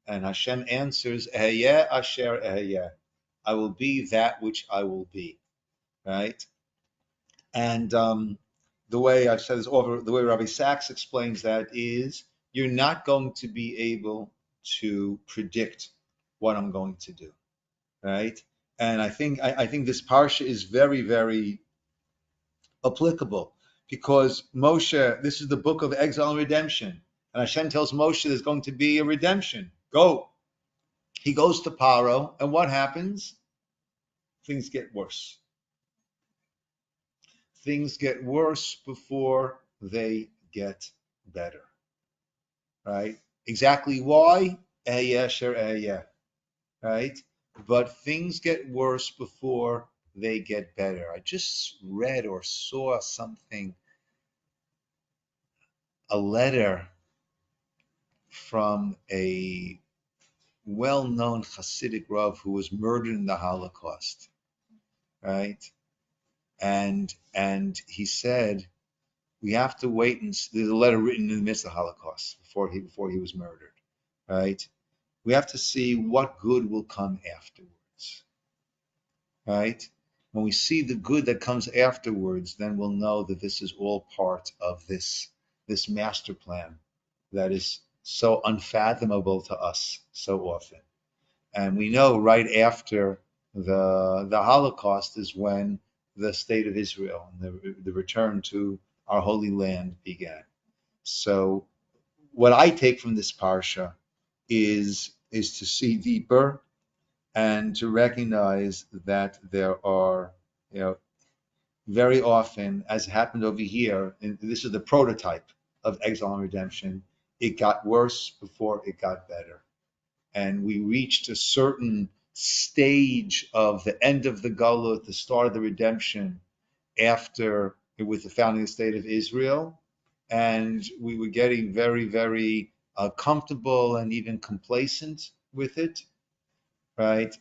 And Hashem answers, Eheyeh asher eheyeh. I will be that which I will be. Right? And the way I've said this over, the way Rabbi Sachs explains that is, you're not going to be able to predict what I'm going to do. Right? And I think this parsha is very, very applicable, because Moshe, this is the book of exile and redemption, and Hashem tells Moshe there's going to be a redemption. Go. He goes to Paro, and what happens? Things get worse. Things get worse before they get better. Right? Exactly why? Right? But things get worse before they get better. I just read or saw something, a letter from a well-known Hasidic Rav who was murdered in the Holocaust, right? And he said, we have to wait, and there's a letter written in the midst of the Holocaust before he was murdered, right? We have to see what good will come afterwards, right? When we see the good that comes afterwards, then we'll know that this is all part of this master plan that is so unfathomable to us so often. And we know right after the Holocaust is when the state of Israel and the return to our holy land began. So what I take from this parsha is to see deeper and to recognize that there are, very often, as happened over here, and this is the prototype of exile and redemption, it got worse before it got better. And we reached a certain stage of the end of the Gulut, the start of the redemption, after with the founding of the state of Israel. And we were getting very, very comfortable and even complacent with it, right?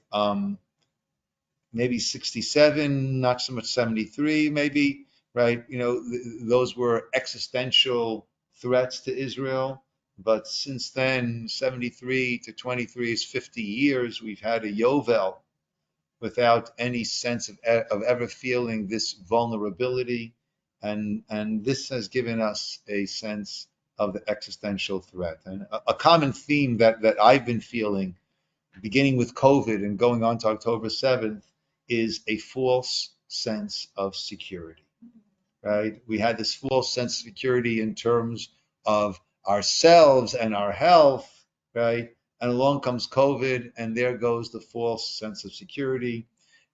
Maybe 67, not so much 73, maybe, right? Those were existential threats to Israel. But since then, 73 to 23 is 50 years. We've had a Yovel without any sense of ever feeling this vulnerability. And this has given us a sense of the existential threat. And a common theme that I've been feeling, beginning with COVID and going on to October 7th, is a false sense of security, right? We had this false sense of security in terms of ourselves and our health, right? And along comes COVID, and there goes the false sense of security.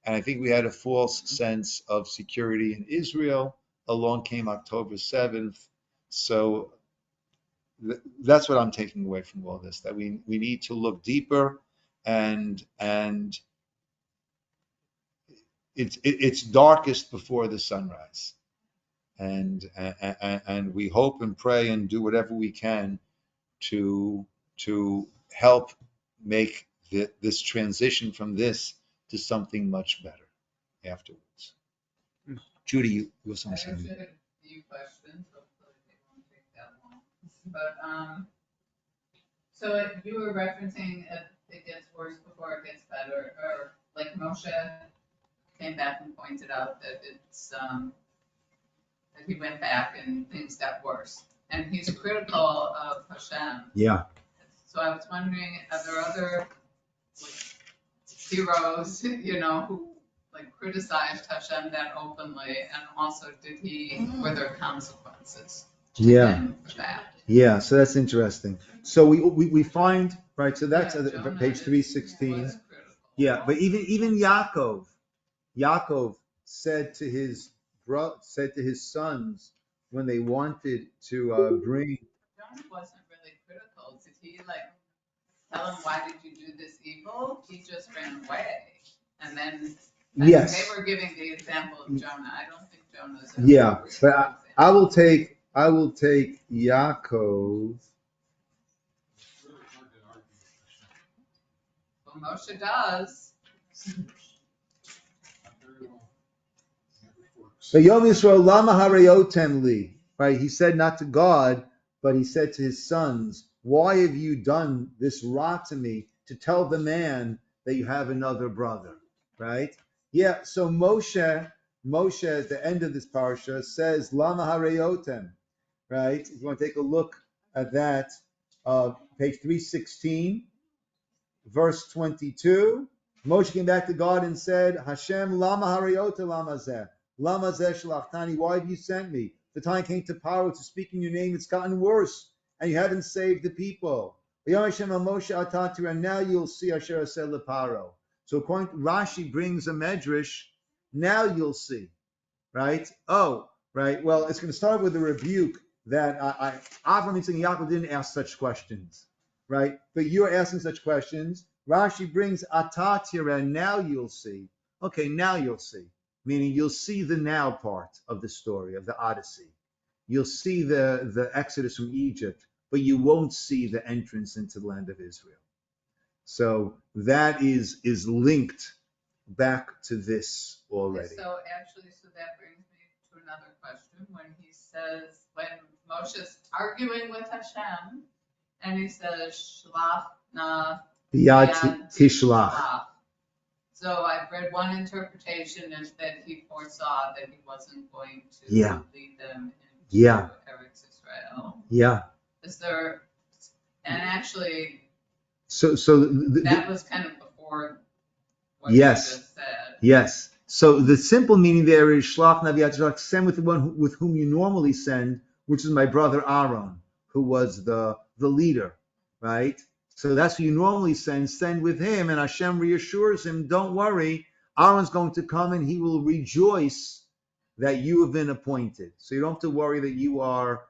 And I think we had a false sense of security in Israel. Along came October 7th. So that's what I'm taking away from all this, that we need to look deeper, and it's darkest before the sunrise. And we hope and pray and do whatever we can to help make this transition from this to something much better afterwards. Judy, you have I something to say? actually had a few questions, hopefully they won't take that long. But, so you were referencing if it gets worse before it gets better, or like Moshe came back and pointed out that it's, that he went back and things got worse. And he's critical of Hashem. Yeah. So I was wondering, are there other like heroes, who like criticized Hashem that openly, and also were there consequences to him for that? Yeah, so that's interesting. So we find, right, so that's Jonah page 316. was critical. Yeah, but even Yaakov said to his sons when they wanted to bring. Jonah wasn't really critical. Did he tell him, why did you do this evil? He just ran away. And then Yes. they were giving the example of Jonah. I don't think Jonah's a Yeah, good but example. I will take Yaakov. Well, Moshe does. But Yom Yisroel lama hareyotem li. Right, he said not to God, but he said to his sons, why have you done this rot to me, to tell the man that you have another brother? Right? Yeah, so Moshe at the end of this parsha says lama hareyotem. Right? If you want to take a look at that, page 316, verse 22, Moshe came back to God and said, Hashem, lama harayota lama zeh. Lama zeh shlachtani, why have you sent me? The time came to power to speak in your name, it's gotten worse, and you haven't saved the people. And now you'll see Asher said leparo. So according to Rashi brings a medrash, now you'll see. Right? Oh, right. Well, it's going to start with a rebuke that Avram, Yitzchak, and Yaakov didn't ask such questions, right? But you're asking such questions. Rashi brings atat here, and now you'll see. Okay, now you'll see. Meaning you'll see the now part of the story, of the Odyssey. You'll see the exodus from Egypt, but you won't see the entrance into the land of Israel. So that is linked back to this already. So that brings me to another question. When he says, when Moshe's arguing with Hashem, and he says, Shlach na Biyad tishlach. So I've read one interpretation is that he foresaw that he wasn't going to lead them into Eretz Yisrael. Yeah. Is there, and actually, so that was kind of before what you just said. Yes. So the simple meaning there is shlach na biyad tishlach, send with the one with whom you normally send, which is my brother Aaron, who was the leader, right? So that's who you normally send with him, and Hashem reassures him, don't worry, Aaron's going to come and he will rejoice that you have been appointed. So you don't have to worry that you are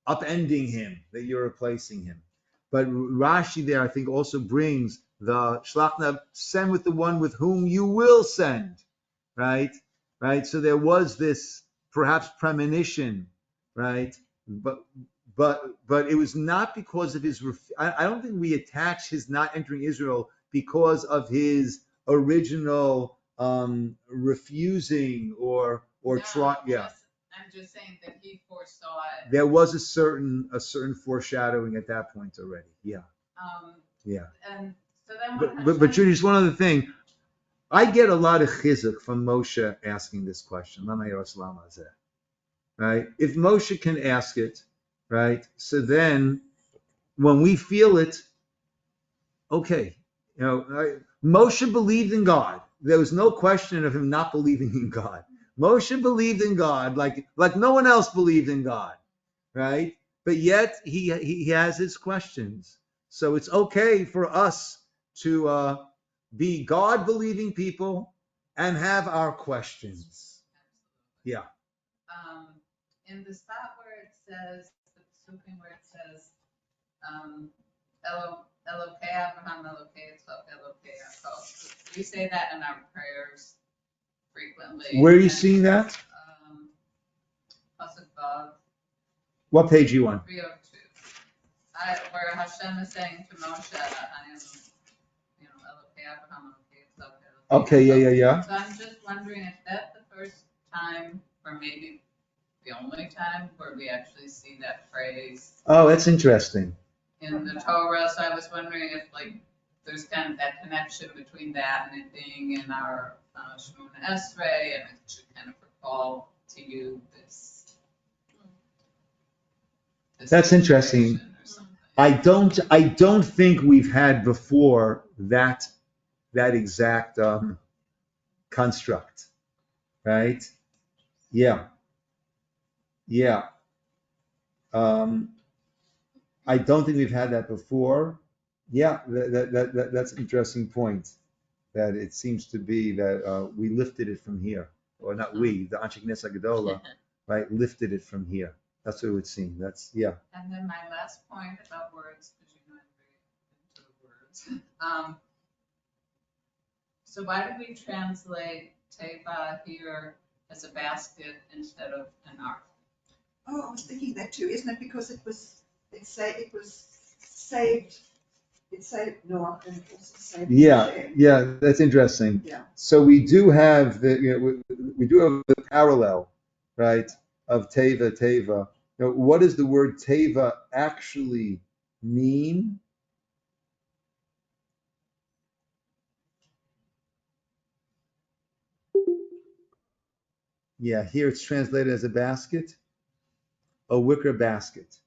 upending him, that you're replacing him. But Rashi there, I think, also brings the shlachna, send with the one with whom you will send, right? Right. So there was this perhaps premonition, right? But it was not because of his. I don't think we attach his not entering Israel because of his original refusing or trying. Yeah. I'm I'm just saying that he foresaw it. There was a certain foreshadowing at that point already. Yeah. Yeah. And so then But Judy, just one other thing. I get a lot of chizuk from Moshe asking this question. Right? If Moshe can ask it, right? So then when we feel it, okay, Moshe believed in God. There was no question of him not believing in God. Moshe believed in God like no one else believed in God, right? But yet he has his questions. So it's okay for us to be God believing people and have our questions. Yeah. In the spot where it says, where it says, Elokei Abraham, Elokei Yitzchak, Elokei Yaakov. We say that in our prayers frequently. Where are you seeing that? Pasuk Vav. What page are you on? 302. Where Hashem is saying to Moshe, I am, Elokei Abraham, Elokei Yitzchak, Elokei Okay, Yaakov. yeah. So I'm just wondering if that's the first time, or maybe the only time, where we actually see that phrase Oh, that's interesting. in the Torah. So I was wondering if there's kind of that connection between that and it being in our Shmot Esrei, and it should kind of recall to you this That's interesting. or something. I don't think we've had before that exact construct, right? Yeah. I don't think we've had that before. Yeah, that's an interesting point. That it seems to be that we lifted it from here, or not we, the Anshe Knesset Gedola, right? Lifted it from here. That's what it would seem. That's yeah. And then my last point about words, because I'm very into words. So why did we translate teva here as a basket instead of an ark? Oh, I was thinking that too. Isn't it because it was saved? It saved Noah and it also saved Moshe. Yeah, that's interesting. Yeah. So we do have the parallel, right, of teva. What does the word teva actually mean? Yeah, here it's translated as a basket, a wicker basket.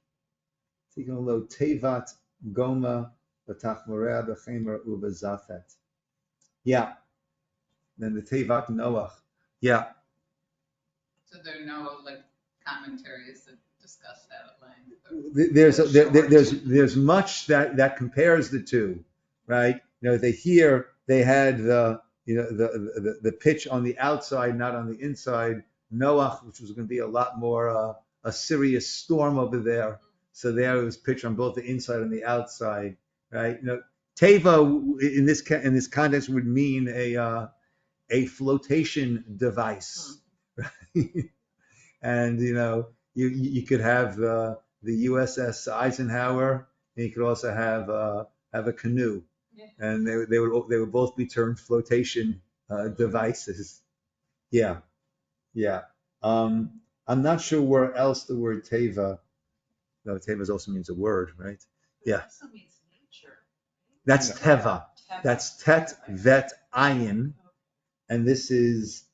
Taking a low tevat goma v'tachmorea b'chemer u'b'zafet. Yeah. Then the tevat Noach. Yeah. So there are no commentaries that discuss that at length. There's much that compares the two, right? They had the pitch on the outside, not on the inside. Noach, which was going to be a lot more a serious storm over there. So there it was pitched on both the inside and the outside, right? Teva in this context would mean a flotation device, right? And you could have the USS Eisenhower, and you could also have a canoe, and they would both be termed flotation devices. Yeah. I'm not sure where else the word teva. No, teva also means a word, right? Yeah. It also means nature. That's teva. That's tet vet ayin, and this is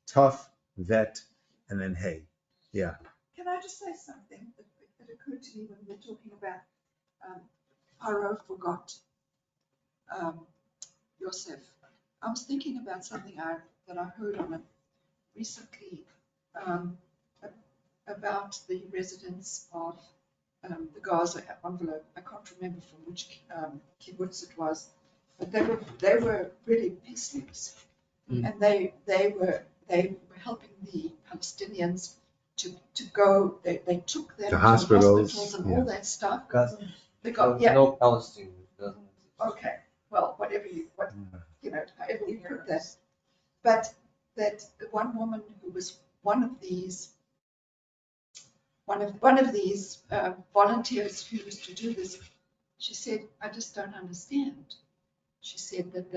tough vet and then hey. Yeah. Can I just say something that occurred to me when we were talking about Paro forgot Yosef? I was thinking about something that I heard on it recently about the residents of the Gaza envelope. I can't remember from which kibbutz it was, but they were really peacemakers, and they were helping the Palestinians to go. They took them To to hospitals, and yeah. all that stuff. Gaza. They got There's no Palestine. It doesn't exist. Okay, well, however you put that. But that the one woman who was one of these volunteers who used to do this, she said, "I just don't understand." She said that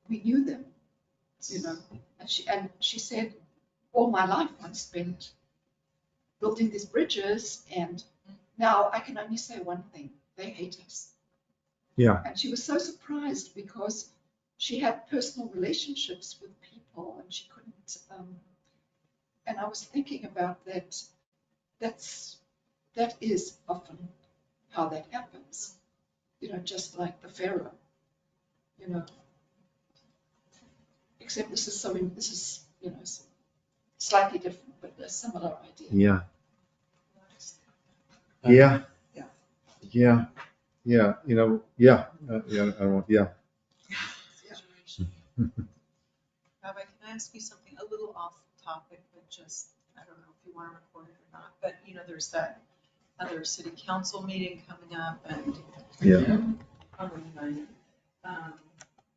we knew them, you know. And she said, all my life I spent building these bridges, and now I can only say one thing: they hate us. Yeah. And she was so surprised because she had personal relationships with people, and she couldn't. And I was thinking about that. That is often how that happens. You know, just like the Pharaoh. You know, except this is you know, slightly different, but a similar idea. Yeah. Yeah. Yeah. Yeah. Yeah. You know. Yeah. Yeah. I don't. Yeah. Situation. Rabbi, can I ask you something a little off topic, but just, I don't know if you want to record it or not, but you know, there's that other city council meeting coming up and. Yeah. On the 9th.